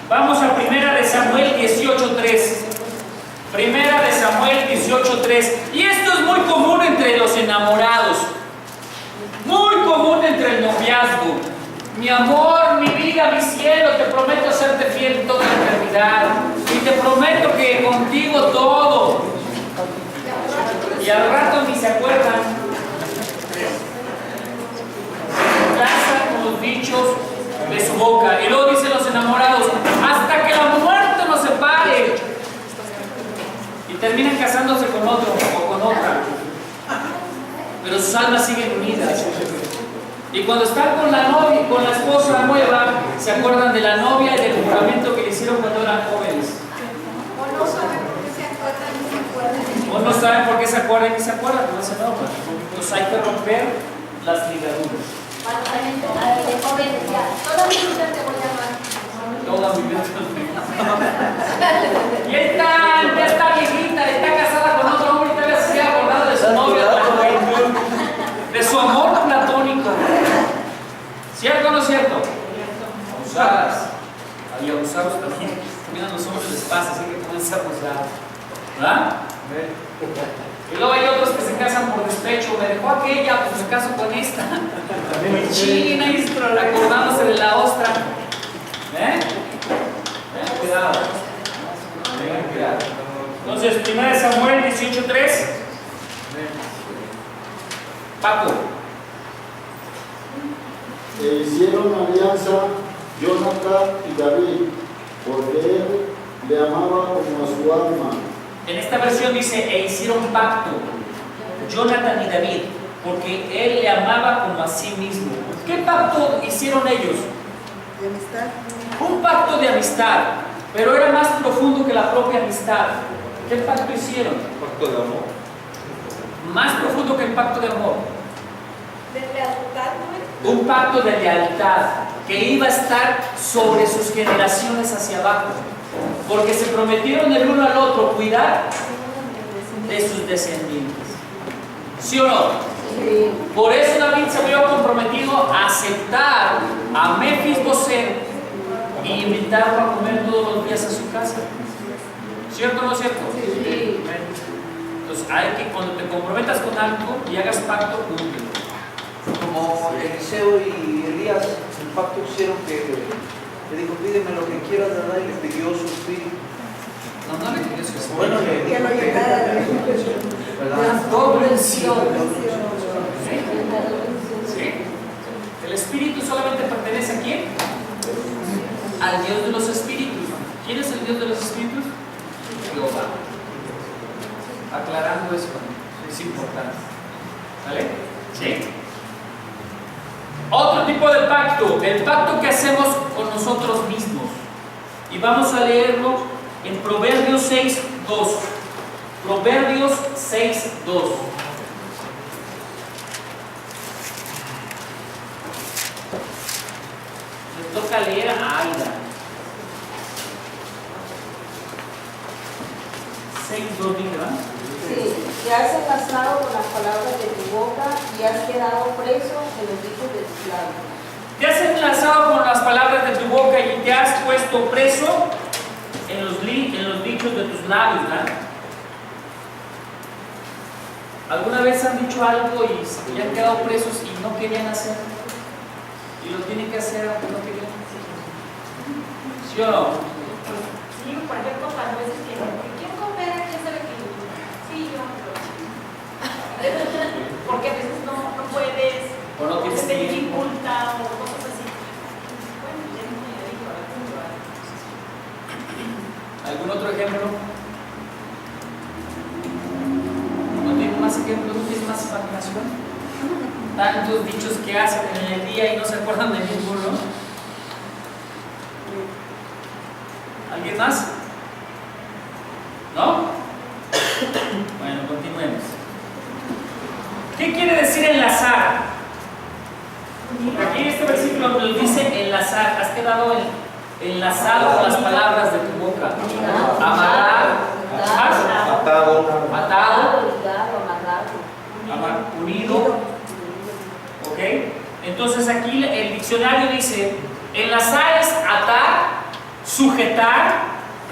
Vamos a 1 de Samuel 18:3. 1 de Samuel 18:3. Y esto es muy común entre los enamorados. Muy común entre el noviazgo. Mi amor, mi vida, mi cielo, te prometo serte fiel toda la eternidad. Y te prometo que contigo todo. Y al rato ni se acuerdan. Casa con los dichos de su boca. Y luego dicen los enamorados, hasta que la muerte nos separe. Y terminan casándose con otro o con otra. Pero sus almas siguen unidas. Y cuando están con la novia y con la esposa nueva, se acuerdan de la novia y del juramento que le hicieron cuando eran jóvenes. o no saben por qué se acuerdan y se acuerdan. O no saben por qué se acuerdan y se acuerdan, no se enojan. Entonces hay que romper las ligaduras. Cuando la gente joven decía, toda mi vida te voy a amar. Toda mi vida te voy a amar. Y ya está viejita, está casada con otro hombre y todavía se ha acordado de su novio, de su amor platónico. ¿Cierto o no cierto? Abusadas. Y abusados también. También a los hombres les pasa, así que pueden ser abusados. ¿Verdad? Y luego hay otros que se casan por despecho. Me dejó aquella, pues me caso con esta. China y acordándose de la ostra. Tengan cuidado. Tengan cuidado. Entonces, 1 Samuel 18:3. Paco. Hicieron alianza Jonathan y David, porque él le amaba como a su alma. En esta versión dice, e hicieron pacto, Jonathan y David, porque él le amaba como a sí mismo. ¿Qué pacto hicieron ellos? De amistad. Un pacto de amistad, pero era más profundo que la propia amistad. ¿Qué pacto hicieron? Un pacto de amor. Más profundo que el pacto de amor. ¿De lealtad, no? Un pacto de lealtad que iba a estar sobre sus generaciones hacia abajo, porque se prometieron el uno al otro cuidar de sus descendientes. ¿Sí o no? Sí. Por eso David se vio comprometido a aceptar a Mefiboset y invitarlo a comer todos los días a su casa. ¿Cierto o no cierto? Sí. Entonces hay que, cuando te comprometas con algo y hagas pacto, cúmplelo. Como Eliseo y Elías, el pacto hicieron que le dijo, pídeme lo que quieras, ¿verdad? Y le pidió su espíritu. No le pidió su espíritu. Bueno, le Que lo llenara. ¿verdad? Doble unción. ¿Sí? El espíritu solamente pertenece a quién? Al Dios de los espíritus. ¿Quién es el Dios de los espíritus? Jehová. Aclarando eso, es importante. ¿Vale? Sí. Otro tipo de pacto, el pacto que hacemos con nosotros mismos. Y vamos a leerlo en Proverbios 6:2. Proverbios 6:2. Le toca leer a Aida. 6:2, ¿verdad? Sí, te has enlazado con las palabras de tu boca y has quedado preso en los dichos de tus labios. Te has enlazado con las palabras de tu boca y te has puesto preso en los dichos de tus labios, ¿verdad? ¿Alguna vez han dicho algo y han quedado presos y no querían hacer? Y lo tienen que hacer aunque no querían. ¿Sí o no? Sí, cualquier cosa, a veces que ¿quién coopera? ¿Quién sabe que? Sí, yo. Porque a veces no puedes, o no tienes se te tiempo, dificulta o cosas así. Bueno, ya no me digo, ¿algún otro ejemplo? ¿No tienen más ejemplos? ¿No tienen más imaginación? Tantos dichos que hacen en el día y no se acuerdan de ninguno. ¿Alguien más? ¿No? Bueno, continuemos. ¿Qué quiere decir enlazar? Aquí en este versículo nos dice enlazar. Has quedado enlazado con las palabras de tu boca. Amarrar, atado, unido. ¿Ok? Entonces aquí el diccionario dice, enlazar es atar, sujetar,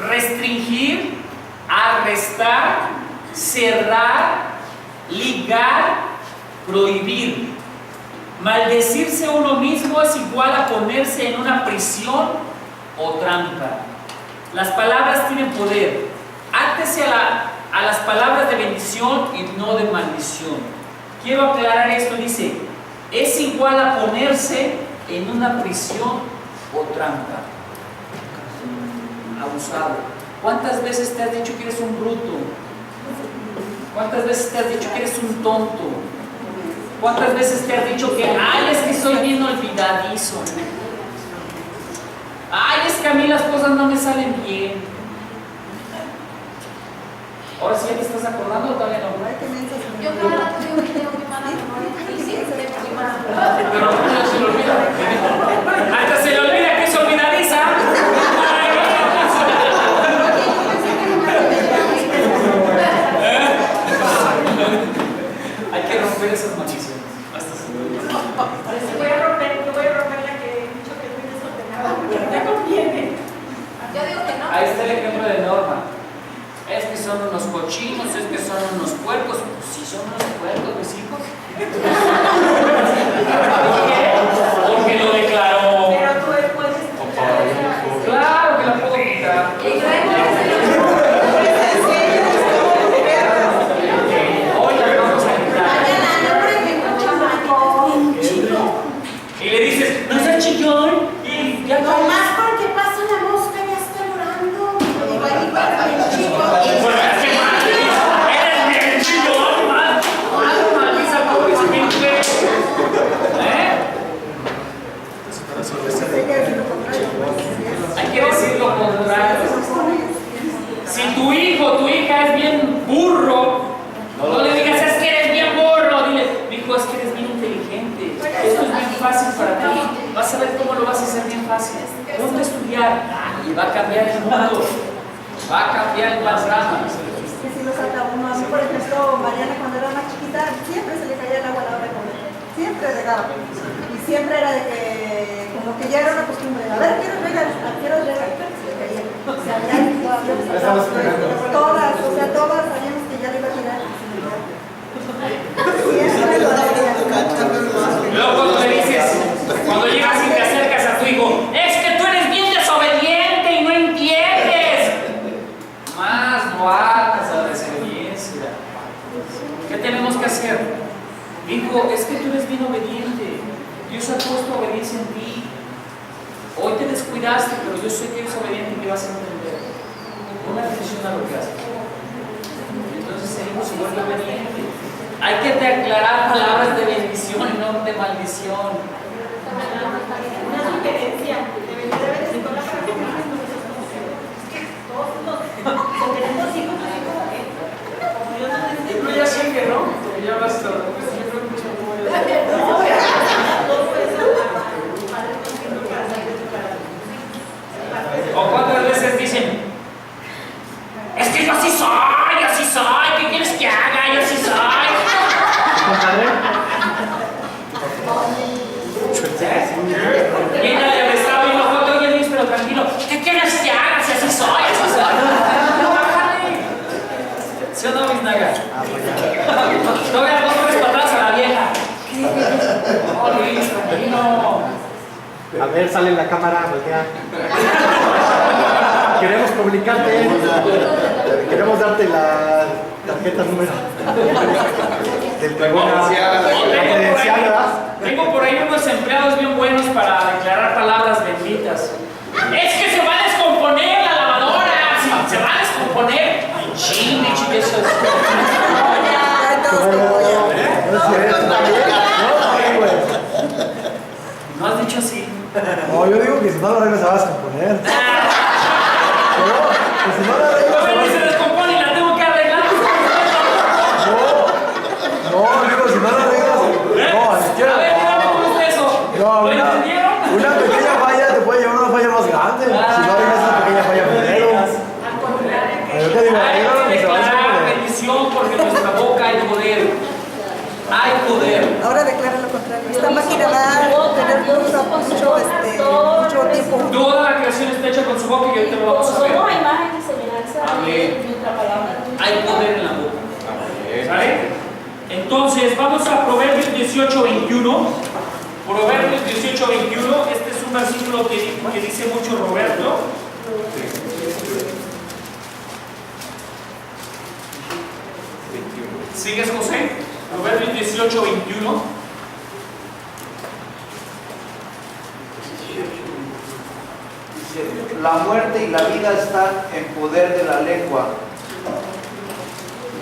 restringir, arrestar, cerrar, ligar, prohibir. Maldecirse uno mismo es igual a ponerse en una prisión o trampa. Las palabras tienen poder. Átese a las palabras de bendición y no de maldición. Quiero aclarar esto, dice, es igual a ponerse en una prisión o trampa. Abusado. ¿Cuántas veces te has dicho que eres un bruto? ¿Cuántas veces te has dicho que eres un tonto? ¿Cuántas veces te has dicho que, ay, es que soy bien olvidadizo? Ay, es que a mí las cosas no me salen bien. Ahora sí ya te estás acordando o todavía no. Yo cada rato digo que tengo mi mala memoria y siempre tengo mi mala memoria. Pero no se le olvida. Hasta se le olvida que es olvidadiza. cochinos, es que son unos puercos. Pues sí, son unos puercos mis hijos. ¿Por qué? Porque lo declaró. Pero tú puedes quitar. Claro que la puedo quitar. Y le dices, no seas chillón. Y ya No más porque pasa una mosca y ya está llorando. Igual el chico. Eres bien chillón, man. Maliza, pobrecito. Hay que decir lo contrario. Si tu hijo o tu hija es bien burro, no le digas es que eres bien burro. Dile, hijo, es que eres bien inteligente. Esto es bien fácil para ti. Vas a ver cómo lo vas a hacer bien fácil. Ponte a estudiar y va a cambiar el mundo. Va a cambiar el panorama. Que si lo salta uno, a mí por ejemplo, Mariana cuando era más chiquita, siempre se le caía el agua a la hora de comer. Siempre regaba. Y siempre era de que, como que ya era una costumbre. A ver, quiero regar, se le caía. O sea, ya todas, o sea, todas sabíamos que ya le iba a tirar. Siempre lo hacía. Luego cuando le dices, cuando llegas y te acercas a tu hijo, es que tú eres bien desobediente y no entiendes. Más no hagas a la desobediencia. ¿Qué tenemos que hacer? Hijo, es que tú eres bien obediente. Dios ha puesto obediencia en ti. Hoy te descuidaste, pero yo sé que eres obediente y que vas a entender. Pon atención a lo que haces. Entonces seguimos igual de obediente. Hay que declarar palabras de bendición y no de maldición. Una sugerencia. Debe decir con la frase todos los tenemos hijos, Tú ya sigue, ¿no? Ya basta. ¿O cuántas veces dicen? Es que yo así soy, ¿qué quieres que haga? Yo así soy. Mira, le estaba viendo foto y él dice, pero tranquilo, ¿qué quieres que haga? Si así soy, No, bájale. ¿Sí o no, mis nagas? Todavía no tres para atrás a la vieja. Oh, Luis, tranquilo. A ver, sale en la cámara, voltea. Queremos publicarte. Queremos darte la tarjeta número del credencial, ¿verdad? Tengo por ahí unos empleados bien buenos para declarar palabras benditas. Es que se va a descomponer la lavadora. Se va a descomponer. Ay, chingue, eso es. ¿No has dicho así? No, yo digo que si no lo arreglas se va a descomponer. Si no la arreglas se descompone y la tengo que arreglar. No, digo, si no la arreglas. No, ni siquiera. A ver, dígame cómo es eso. No, ¿Lo entendieron? una pequeña falla te puede llevar a una falla más grande. Si no arreglas una pequeña falla primero. Yo te digo, hay que declarar bendición porque en nuestra boca hay poder. Hay poder. Ahora declara lo contrario. Esta máquina va a tener mucho tiempo. Toda la creación está hecha con su boca y ahorita lo vamos a ver. Somos imagen y semejanza de nuestra palabra. Hay poder en la boca. ¿Sale? Entonces, vamos a Proverbios 18:21. Proverbios 18:21. Este es un versículo que dice mucho Roberto. ¿Sigues, José? Proverbios 18:21. La muerte y la vida están en poder de la lengua,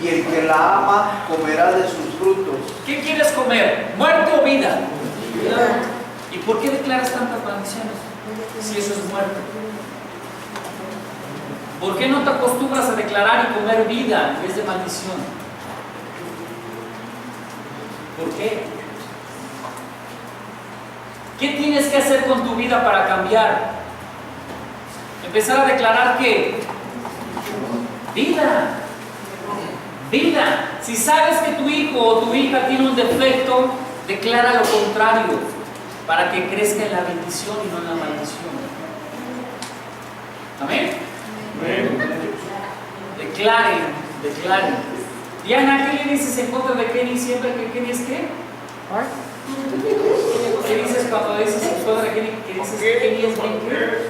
y el que la ama comerá de sus frutos. ¿Qué quieres comer? ¿Muerte o vida? ¿Y por qué declaras tantas maldiciones si eso es muerte? ¿Por qué no te acostumbras a declarar y comer vida en vez de maldición? ¿Por qué? ¿Qué tienes que hacer con tu vida para cambiar? Empezar a declarar que vida, vida. Si sabes que tu hijo o tu hija tiene un defecto, declara lo contrario para que crezca en la bendición y no en la maldición. Amén. Declaren Declaren. Diana, ¿qué le dices en contra de Kenny siempre que Kenny es qué? ¿Qué dices cuando dices en contra de Kenny? ¿Qué dices que Kenny es bien qué?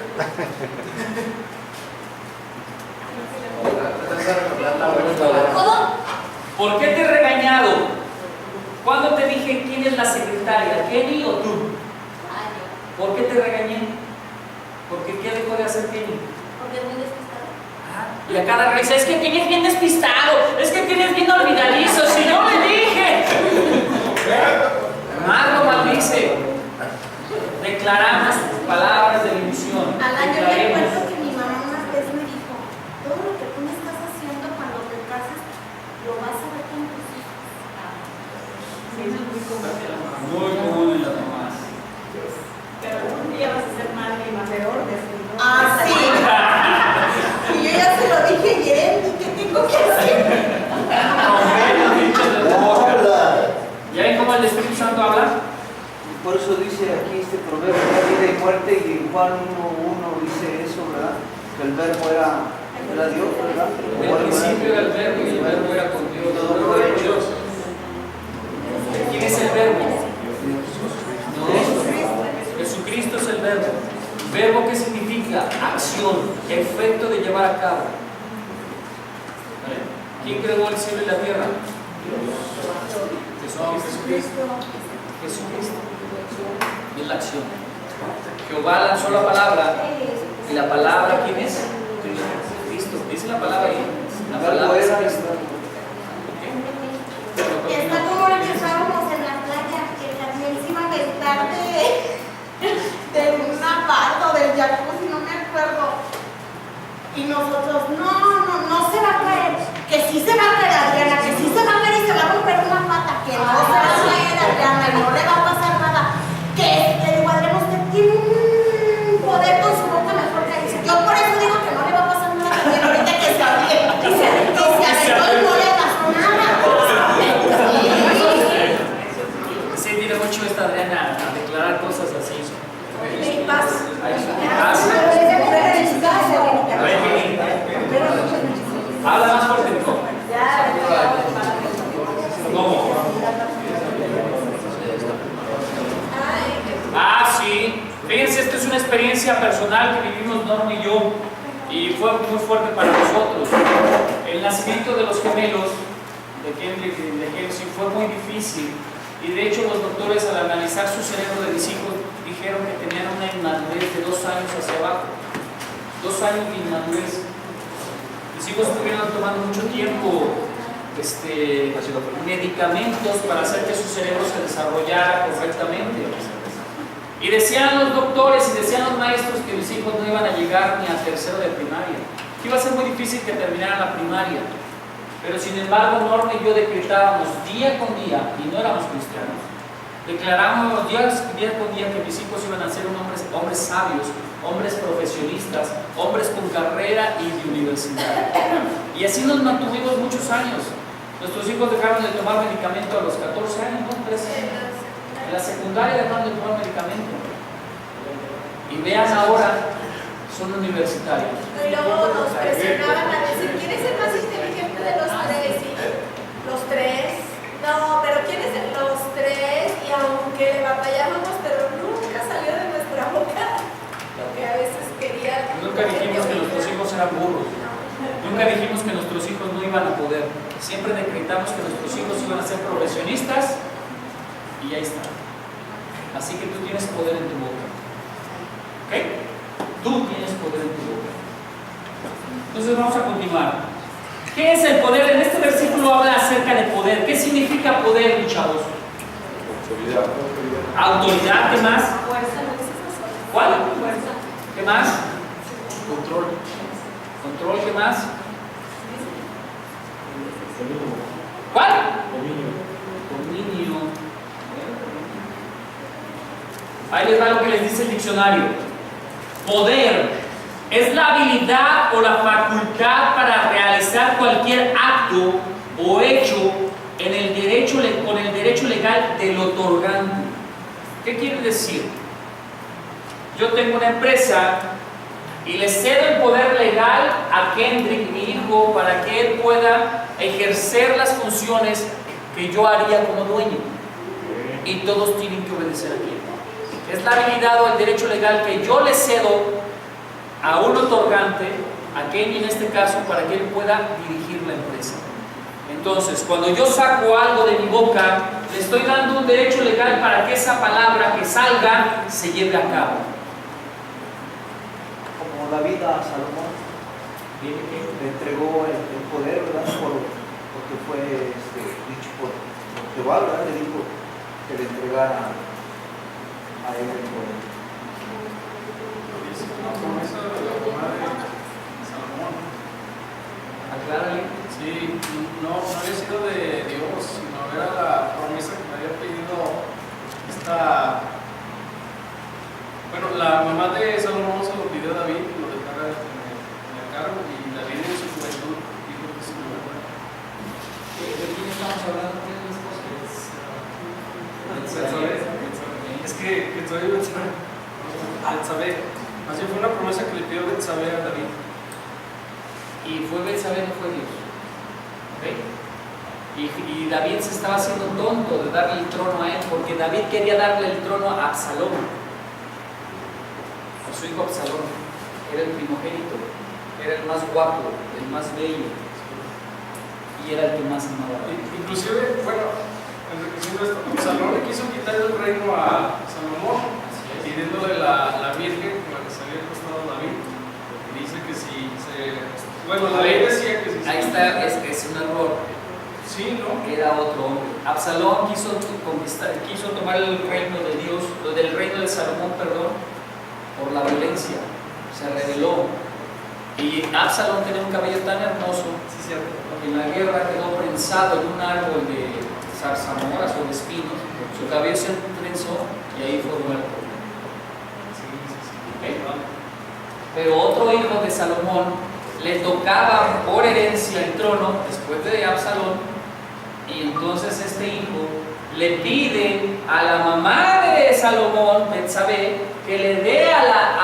¿Por qué te he regañado? ¿Cuándo te dije quién es la secretaria? ¿Kenny o tú? ¿Por qué te regañé? Porque ¿qué dejó de hacer Kenny? Porque es muy despistado. Y a cada raíz es que Kenny es bien despistado, es que Kenny es bien olvidadizo, si no le dije. Marco maldice. Declaramos palabras de bendición. Alan, yo recuerdo que mi mamá una vez me dijo, todo lo que tú me estás haciendo cuando te cases, lo vas a ver con tus hijos. Muy común en las mamás. Pero un día vas a ser madre y más peor de eso. Ah, sí. Y yo ya se lo dije ayer, ¿y qué tengo que hacer? ¿Ya ven cómo el Espíritu Santo habla? Por eso dice aquí este proverbio de vida y muerte, y en Juan 1:1 dice eso, ¿verdad? Que el verbo era Dios, ¿verdad? El principio era el verbo y el verbo era con Dios. Todo era Dios. ¿Quién es el verbo? No. Jesucristo es el verbo. ¿Verbo qué significa? Acción, efecto de llevar a cabo. ¿Quién creó el cielo y la tierra? Jesucristo. Jesucristo. Es la acción. Jehová lanzó la palabra. ¿Y la palabra quién es? Cristo. Dice la palabra ahí. La palabra es Cristo. Está como lo que estábamos en la playa, que también se iba a aventar de una parte o del jacuzzi, no me acuerdo. Y nosotros, no se va a caer. Que sí se va a caer, Adriana, que sí se va a caer y se va a romper una pata. Que no se va a caer, Adriana, y no le va a pasar nada. Que igual que usted tiene un poder con su boca mejor que dice. Yo por eso digo que no le va a pasar nada, que ahorita que se abrió y se aventó y no le pasó nada. Sí, tiene mucho esta Adriana a declarar cosas así. Y paz. Habla más fuerte, ¿no? ¿Cómo? Sí. Fíjense, esta es una experiencia personal que vivimos Norma y yo, y fue muy fuerte para nosotros. El nacimiento de los gemelos de Kendrick y de Kelsey fue muy difícil, y de hecho los doctores, al analizar su cerebro de mis hijos, dijeron que tenían una inmadurez de 2 años hacia abajo. 2 años de inmadurez. Mis hijos estuvieron tomando mucho tiempo medicamentos para hacer que su cerebro se desarrollara correctamente. Y decían los doctores y decían los maestros que mis hijos no iban a llegar ni a tercero de primaria, que iba a ser muy difícil que terminaran la primaria. Pero sin embargo, Norma y yo decretábamos día con día, y no éramos cristianos, declarábamos día con día que mis hijos iban a ser hombres sabios, hombres profesionistas, hombres con carrera y de universidad. Y así nos mantuvimos muchos años. Nuestros hijos dejaron de tomar medicamento a los 14 años, ¿no? 13 años. En la secundaria dejaron de tomar medicamento. Y vean ahora, son universitarios. Y luego nos presionaban a decir, ¿quién es el más inteligente de los tres? Y los tres. No, pero ¿quién es los tres? Y aunque le batallábamos, pero nunca salió de nuestra boca lo que a veces quería. Nunca dijimos que nuestros hijos eran burros. Nunca dijimos que nuestros hijos no iban a poder. Siempre decretamos que nuestros hijos iban a ser profesionistas, y ahí está. Así que tú tienes poder en tu boca. ¿Ok? Tú tienes poder en tu boca. Entonces vamos a continuar. ¿Qué es el poder? En este versículo habla acerca de poder. ¿Qué significa poder, mis chavos? Autoridad. Autoridad, ¿qué más? ¿Cuál? ¿Qué más? Control. Control, ¿qué más? ¿Cuál? Dominio. Ahí les va lo que les dice el diccionario. Poder es la habilidad o la facultad para realizar cualquier acto o hecho con el derecho legal del otorgante. ¿Qué quiere decir? Yo tengo una empresa Y le cedo el poder legal a Kendrick, mi hijo, para que él pueda ejercer las funciones que yo haría como dueño. Y todos tienen que obedecer a Kendrick. Es la habilidad o el derecho legal que yo le cedo a un otorgante, a Kenny en este caso, para que él pueda dirigir la empresa. Entonces, cuando yo saco algo de mi boca, le estoy dando un derecho legal para que esa palabra que salga se lleve a cabo. Como David a Salomón, le entregó el poder, ¿verdad? Porque fue dicho por Jehová, ¿verdad? Le dijo que le entregara a él el poder. La promesa de la mamá de Salomón. Aclárale. Sí, no había sido de Dios, sino era la promesa que me había pedido bueno, la mamá de Salomón se lo pidió a David, lo dejara en el cargo, y David en su juventud dijo que sí, ¿verdad? ¿De quién estamos hablando? ¿Quién es la esposa? Es que soy Betsabé. Así fue una promesa que le pidió Betsabé a David. Y fue Betsabé, no fue Dios. ¿Okay? Y David se estaba haciendo tonto de darle el trono a él, porque David quería darle el trono a Absalón, a su hijo Absalón. Era el primogénito, era el más guapo, el más bello, y era el que más amaba a David. Inclusive, bueno, enriqueciendo esto, Absalón le quiso quitar el reino a Salomón, pidiéndole la virgen con la que se había acostado David, porque dice que si se... Bueno, la ley decía que si... Ahí está, es un error. Sí, ¿no? Era otro hombre. Absalón quiso tomar el reino de Dios, del reino de Salomón, perdón, por la violencia. Se rebeló. Y Absalón tenía un cabello tan hermoso, que en la guerra quedó prensado en un árbol de zarzamoras o de espinos. Su cabello se prensó y ahí fue muerto. ¿Okay? Pero otro hijo de Salomón le tocaba por herencia el trono después de Absalón. Y entonces este hijo le pide a la mamá de Salomón, Betsabé, que le dé a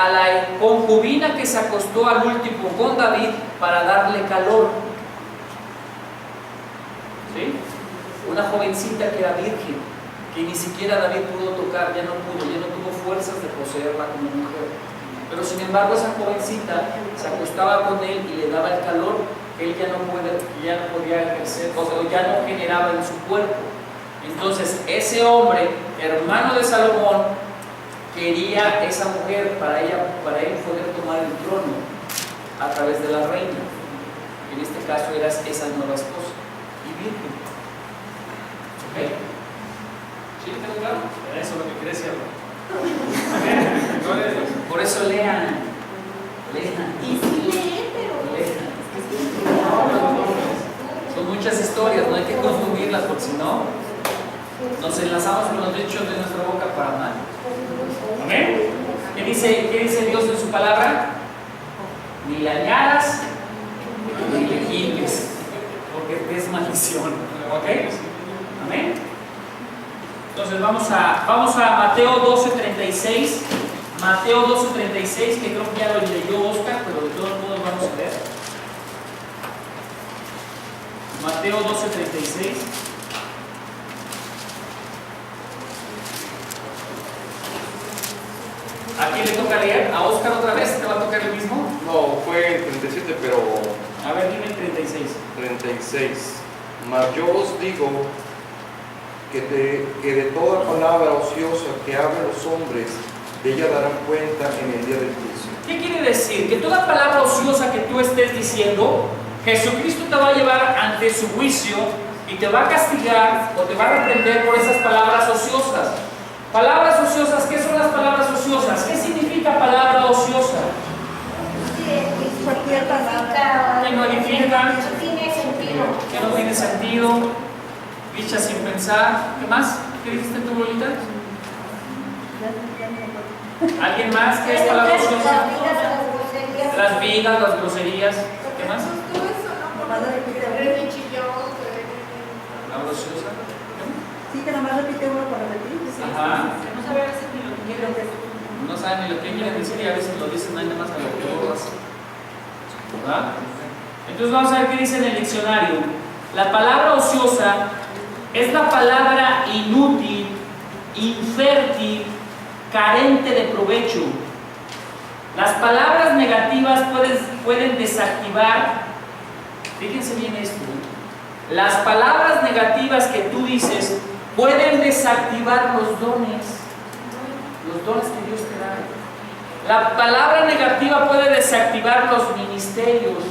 la concubina que se acostó al último con David para darle calor. ¿Sí? Una jovencita que era virgen, que ni siquiera David pudo tocar, ya no tuvo fuerzas de poseerla como mujer. Pero sin embargo esa jovencita se acostaba con él y le daba el calor que él ya no podía ejercer, o sea, ya no generaba en su cuerpo. Entonces ese hombre, hermano de Salomón, quería esa mujer para él poder tomar el trono a través de la reina. En este caso era esa nueva esposa y virgen. ¿Ok? ¿Sí? ¿Está claro? Era eso lo que quería decir. Por eso lean. Y sí leen, pero... Lean. Son muchas historias, no hay que confundirlas, porque si no, nos enlazamos con los dichos de nuestra boca para mal. ¿Amén? ¿Qué dice Dios en su palabra? Ni le añadas, ni le quites, porque es maldición. ¿Ok? Amén. Entonces vamos a Mateo 12:36. Mateo 12:36, que creo que ya lo leyó Oscar, pero de todos modos vamos a ver. Mateo 12:36. ¿A quién le toca leer? ¿A Oscar otra vez? ¿Te va a tocar el mismo? No, fue el 37, pero... A ver, dime el 36. 36. Mas yo os digo que de toda palabra ociosa que hablen los hombres, de ella darán cuenta en el día del juicio. ¿Qué quiere decir? Que toda palabra ociosa que tú estés diciendo, Jesucristo te va a llevar ante su juicio y te va a castigar o te va a reprender por esas palabras ociosas. Palabras ociosas, ¿qué son las palabras ociosas? ¿Qué significa palabra ociosa? Cualquier palabra que no edifica, no tiene sentido. que no tiene sentido, dicha sin pensar. ¿Qué más? ¿Qué dijiste tú, Lolita? ¿Alguien más? ¿Qué es palabra ociosa? Las vigas, las groserías. ¿Qué más? Palabra ociosa. Sí, que nada más repite uno para repetir. Ajá. No sabe a veces ni lo que quiere. No saben ni lo que quieren decir y a veces lo dicen nada más a lo que borras. ¿Verdad? Entonces vamos a ver qué dice en el diccionario. La palabra ociosa es la palabra inútil, infértil, carente de provecho. Las palabras negativas pueden desactivar, fíjense bien esto, las palabras negativas que tú dices pueden desactivar los dones que Dios te da. La palabra negativa puede desactivar los ministerios.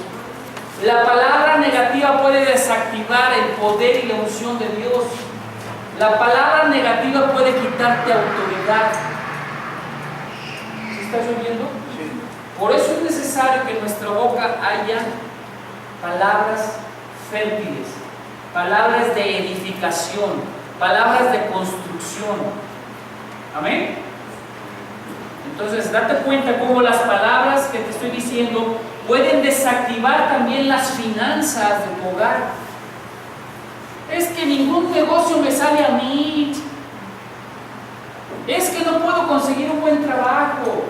La palabra negativa puede desactivar el poder y la unción de Dios. La palabra negativa puede quitarte autoridad. ¿Sí estás oyendo? Sí. Por eso es necesario que en nuestra boca haya palabras fértiles, palabras de edificación, palabras de construcción. Amén. Entonces, date cuenta cómo las palabras que te estoy diciendo pueden desactivar también las finanzas de tu hogar. Es que ningún negocio me sale a mí. Es que no puedo conseguir un buen trabajo.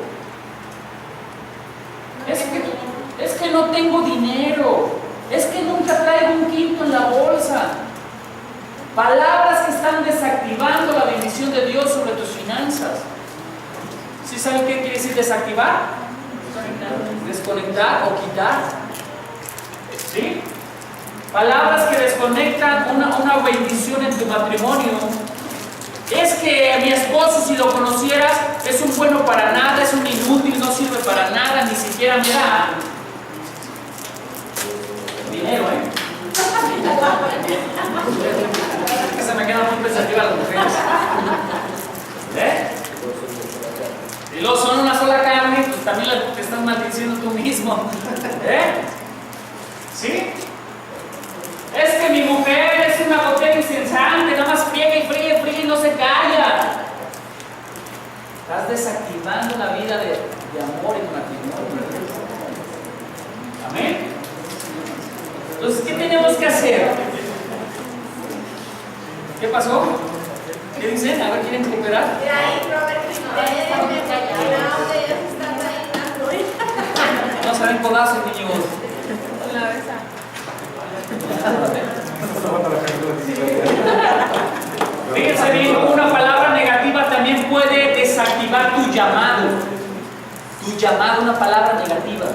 Es que no tengo dinero. Es que nunca traigo un quinto en la bolsa. Palabras que están desactivando la bendición de Dios sobre tus finanzas. ¿Sí saben qué quiere decir desactivar? Desconectar o quitar. ¿Sí? Palabras que desconectan una bendición en tu matrimonio. Es que mi esposo, si lo conocieras, es un bueno para nada, es un inútil, no sirve para nada, ni siquiera me da dinero, Es que se me quedan muy pensativas las mujeres. Y luego son una sola carne, pues también te estás maldiciendo tú mismo. ¿Sí? Es que mi mujer es una botella incesante, nada más friega y friega y friega y no se calla. Estás desactivando la vida de amor en matrimonio. Amén. Entonces, ¿qué tenemos que hacer? ¿Qué pasó? ¿Qué dicen? A ver, ¿quieren cooperar? No se ven codazos, niños. Fíjense bien, una palabra negativa también puede desactivar tu llamado. Tu llamado, una palabra negativa.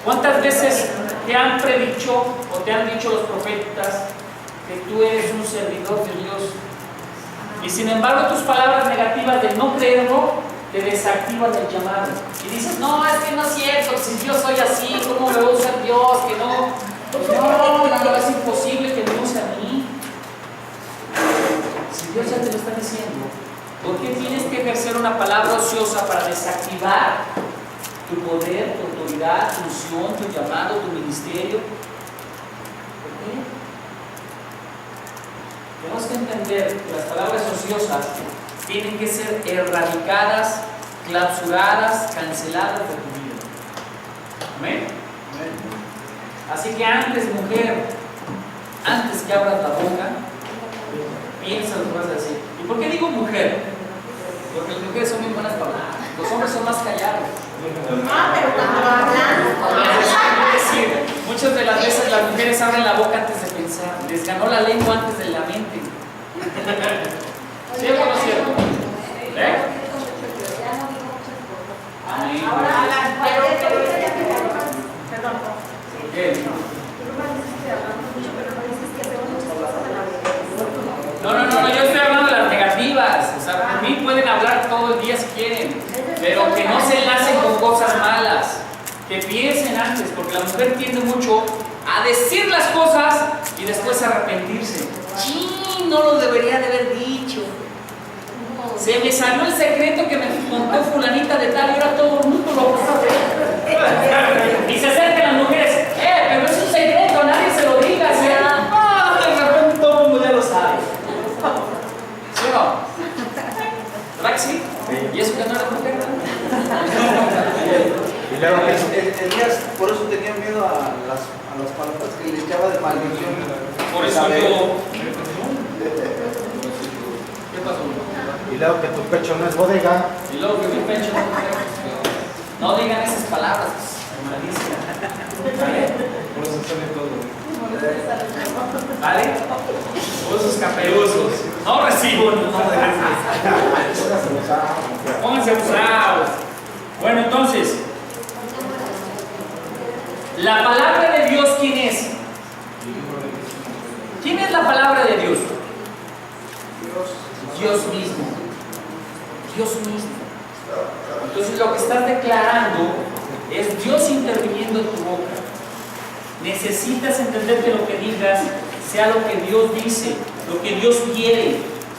¿Cuántas veces te han predicho o te han dicho los profetas que tú eres un servidor de Dios? Y sin embargo tus palabras negativas de no creerlo te desactivan el llamado. Y dices, no, es que no es cierto, si yo soy así, ¿cómo me va a usar Dios? Que no. No, es imposible que me use a mí. Si Dios ya te lo está diciendo, ¿por qué tienes que ejercer una palabra ociosa para desactivar tu poder, tu autoridad, tu unción, tu llamado, tu ministerio? ¿Por qué? Tenemos que entender que las palabras ociosas tienen que ser erradicadas, clausuradas, canceladas de tu vida. ¿Amén? Así que antes, mujer, antes que abras la boca, piensa lo que vas a decir. ¿Y por qué digo mujer? Porque las mujeres son muy buenas para hablar. Los hombres son más callados. Pero cuando hablan. Es decir, muchas de las veces las mujeres abren la boca antes de pensar. Les ganó la lengua antes de la mente. ¿Sí o no es cierto? No, yo estoy hablando de las negativas. O sea, por mí pueden hablar todo el día si quieren, pero que no se enlacen con cosas malas. Que piensen antes, porque la mujer tiende mucho a decir las cosas y después arrepentirse. ¡Chin! No lo debería de haber dicho. Se me salió el secreto que me contó fulanita de tal y ahora todo el mundo lo sabe. Y se acercan las mujeres, pero es un secreto, nadie se lo diga. De repente todo el mundo ya lo sabe. ¿Sí o no? ¿Verdad que sí? ¿Y eso que no era mujer? Elías, por eso tenía miedo a las palabras que le echaba de maldición. Por eso yo. ¿Qué pasó? Y luego que tu pecho no es bodega. Y luego que mi pecho no es bodega. No digan esas palabras, malísimas. ¿Vale? Por eso sale todo. ¿Vale? Usos caperusos. No recibo, no. Pónganse abusados. Bueno, entonces, la palabra de Dios, ¿quién es? ¿Quién es la palabra de Dios? Dios mismo. Dios mismo. Entonces lo que estás declarando es Dios interviniendo en tu boca. Necesitas entender que lo que digas sea lo que Dios dice, lo que Dios quiere.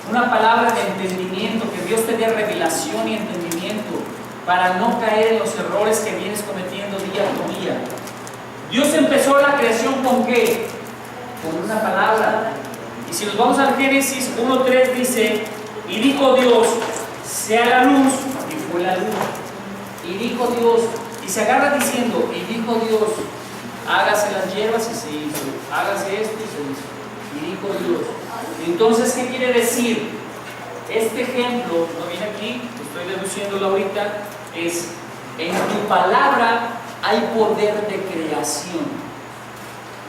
Una palabra de entendimiento, que Dios te dé revelación y entendimiento para no caer en los errores que vienes cometiendo día por día. Dios empezó la creación ¿con qué? Con una palabra. Y si nos vamos al Génesis 1:3 dice, y dijo Dios, sea la luz, y fue la luz. Y dijo Dios, y se agarra diciendo, y dijo Dios, hágase las hierbas y se hizo, hágase esto y se hizo. Y dijo Dios. Entonces, ¿qué quiere decir? Este ejemplo, no viene aquí, estoy deduciéndolo ahorita, es, en tu palabra hay poder de creación.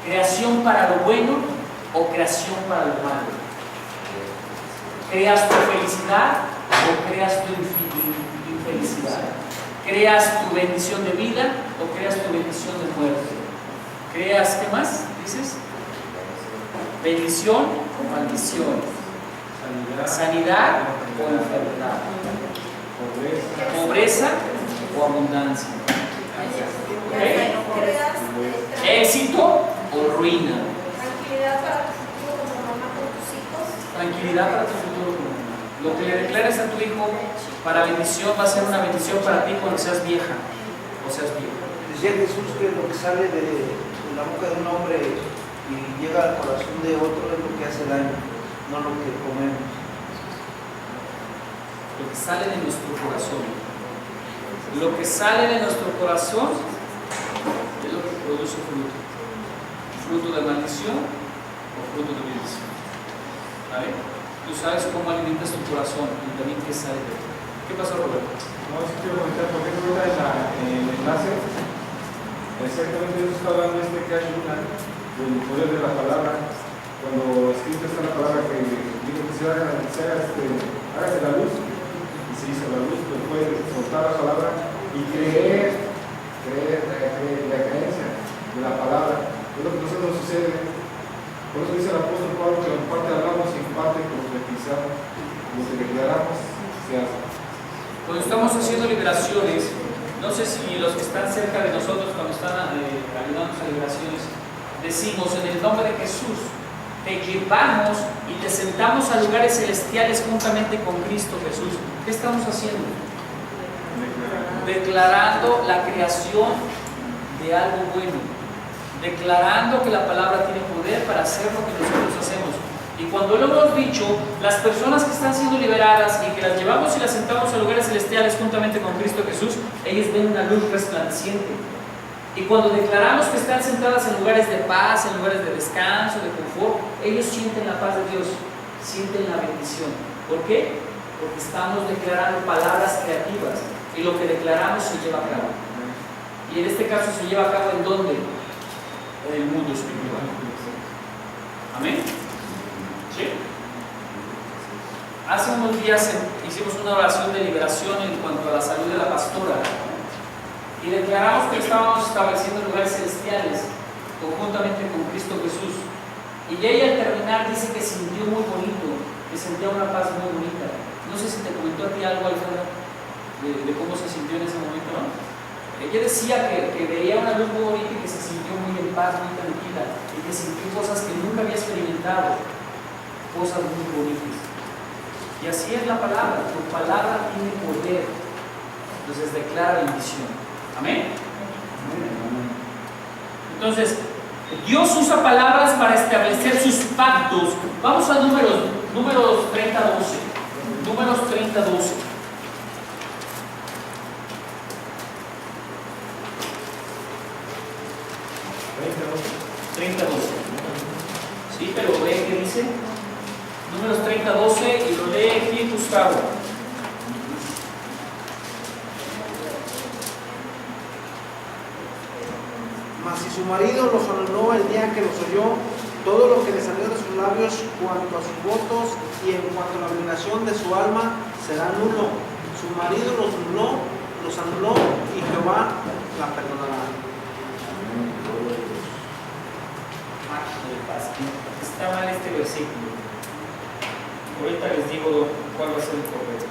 Creación para lo bueno o creación para lo malo. ¿Creas tu felicidad o creas tu infelicidad? ¿Creas tu bendición de vida o creas tu bendición de muerte? ¿Creas qué más? ¿Dices? Bendición o maldición. Sanidad o enfermedad. Pobreza o abundancia. ¿Okay? Éxito o ruina. Tranquilidad para tu futuro como mamá con tus hijos. Tranquilidad para tu futuro como mamá. Lo que le declares a tu hijo para bendición va a ser una bendición para ti cuando seas vieja o seas viejo. Decía Jesús que lo que sale de la boca de un hombre y llega al corazón de otro es lo que hace daño, no lo que comemos. Lo que sale de nuestro corazón. Lo que sale de nuestro corazón es lo que produce fruto. Fruto de maldición o fruto de bendición. ¿Vale? Tú sabes cómo alimentas tu corazón y también qué sale de ti. ¿Qué pasó, Roberto? No, sí quiero comentar, porque en el enlace, exactamente Dios está hablando que hay del poder de la palabra. Cuando escrito está la palabra que dijo que hágase la luz, y se hizo la luz, pues puede soltar la palabra y creer la creencia de la palabra. Es lo que a nosotros nos sucede. Por eso dice el apóstol Pablo que en parte hablamos y en parte profetizamos. Lo que declaramos se hace. Cuando estamos haciendo liberaciones, no sé si los que están cerca de nosotros, cuando están ayudándonos a liberaciones, decimos en el nombre de Jesús, te llevamos y te sentamos a lugares celestiales juntamente con Cristo Jesús. ¿Qué estamos haciendo? Declarando la creación de algo bueno, declarando que la palabra tiene poder para hacer lo que nosotros hacemos. Y cuando lo hemos dicho, las personas que están siendo liberadas y que las llevamos y las sentamos a lugares celestiales juntamente con Cristo Jesús, ellos ven una luz resplandeciente. Y cuando declaramos que están sentadas en lugares de paz, en lugares de descanso, de confort, ellos sienten la paz de Dios, sienten la bendición. ¿Por qué? Porque estamos declarando palabras creativas y lo que declaramos se lleva a cabo. Y en este caso se lleva a cabo ¿en dónde? En el mundo espiritual. Amén. ¿Sí? Hace unos días hicimos una oración de liberación en cuanto a la salud de la pastora y declaramos que estábamos estableciendo lugares celestiales conjuntamente con Cristo Jesús. Y ella al terminar dice que sintió muy bonito, que sentía una paz muy bonita. No sé si te comentó a ti algo, Alfredo, de cómo se sintió en ese momento, ¿no? Ella decía que veía una luz muy bonita y que se sintió muy en paz, muy tranquila, y que sintió cosas que nunca había experimentado, cosas muy bonitas. Y así es la palabra, tu palabra tiene poder, entonces declara bendición. Amén. Entonces, Dios usa palabras para establecer sus pactos. Vamos a números 30:12. Números 30:12. Sí, pero lee qué dice. Números 30:12 y lo lee aquí Gustavo. marido los anuló el día que los oyó, todo lo que le salió de sus labios cuanto a sus votos y en cuanto a la obligación de su alma será nulo. Su marido los anuló y Jehová la perdonará. Está mal este versículo. Ahorita les digo cuál va a ser el correcto.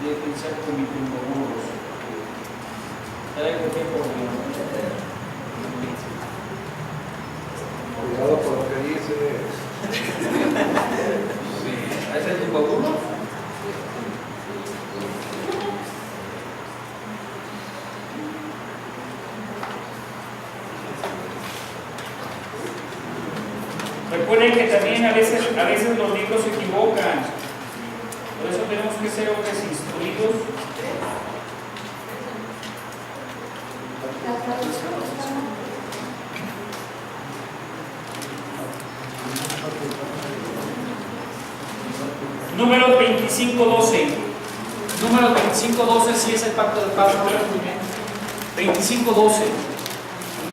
Voy a pensar con mi burros. Traigo tiempo. Cuidado con lo que dices. Sí. ¿Es el tipo burros? Recuerden que también a veces los libros se equivocan. Por eso tenemos que ser hombres instruidos. Número 25:12. Número 25:12 sí es el pacto de paz. 25:12.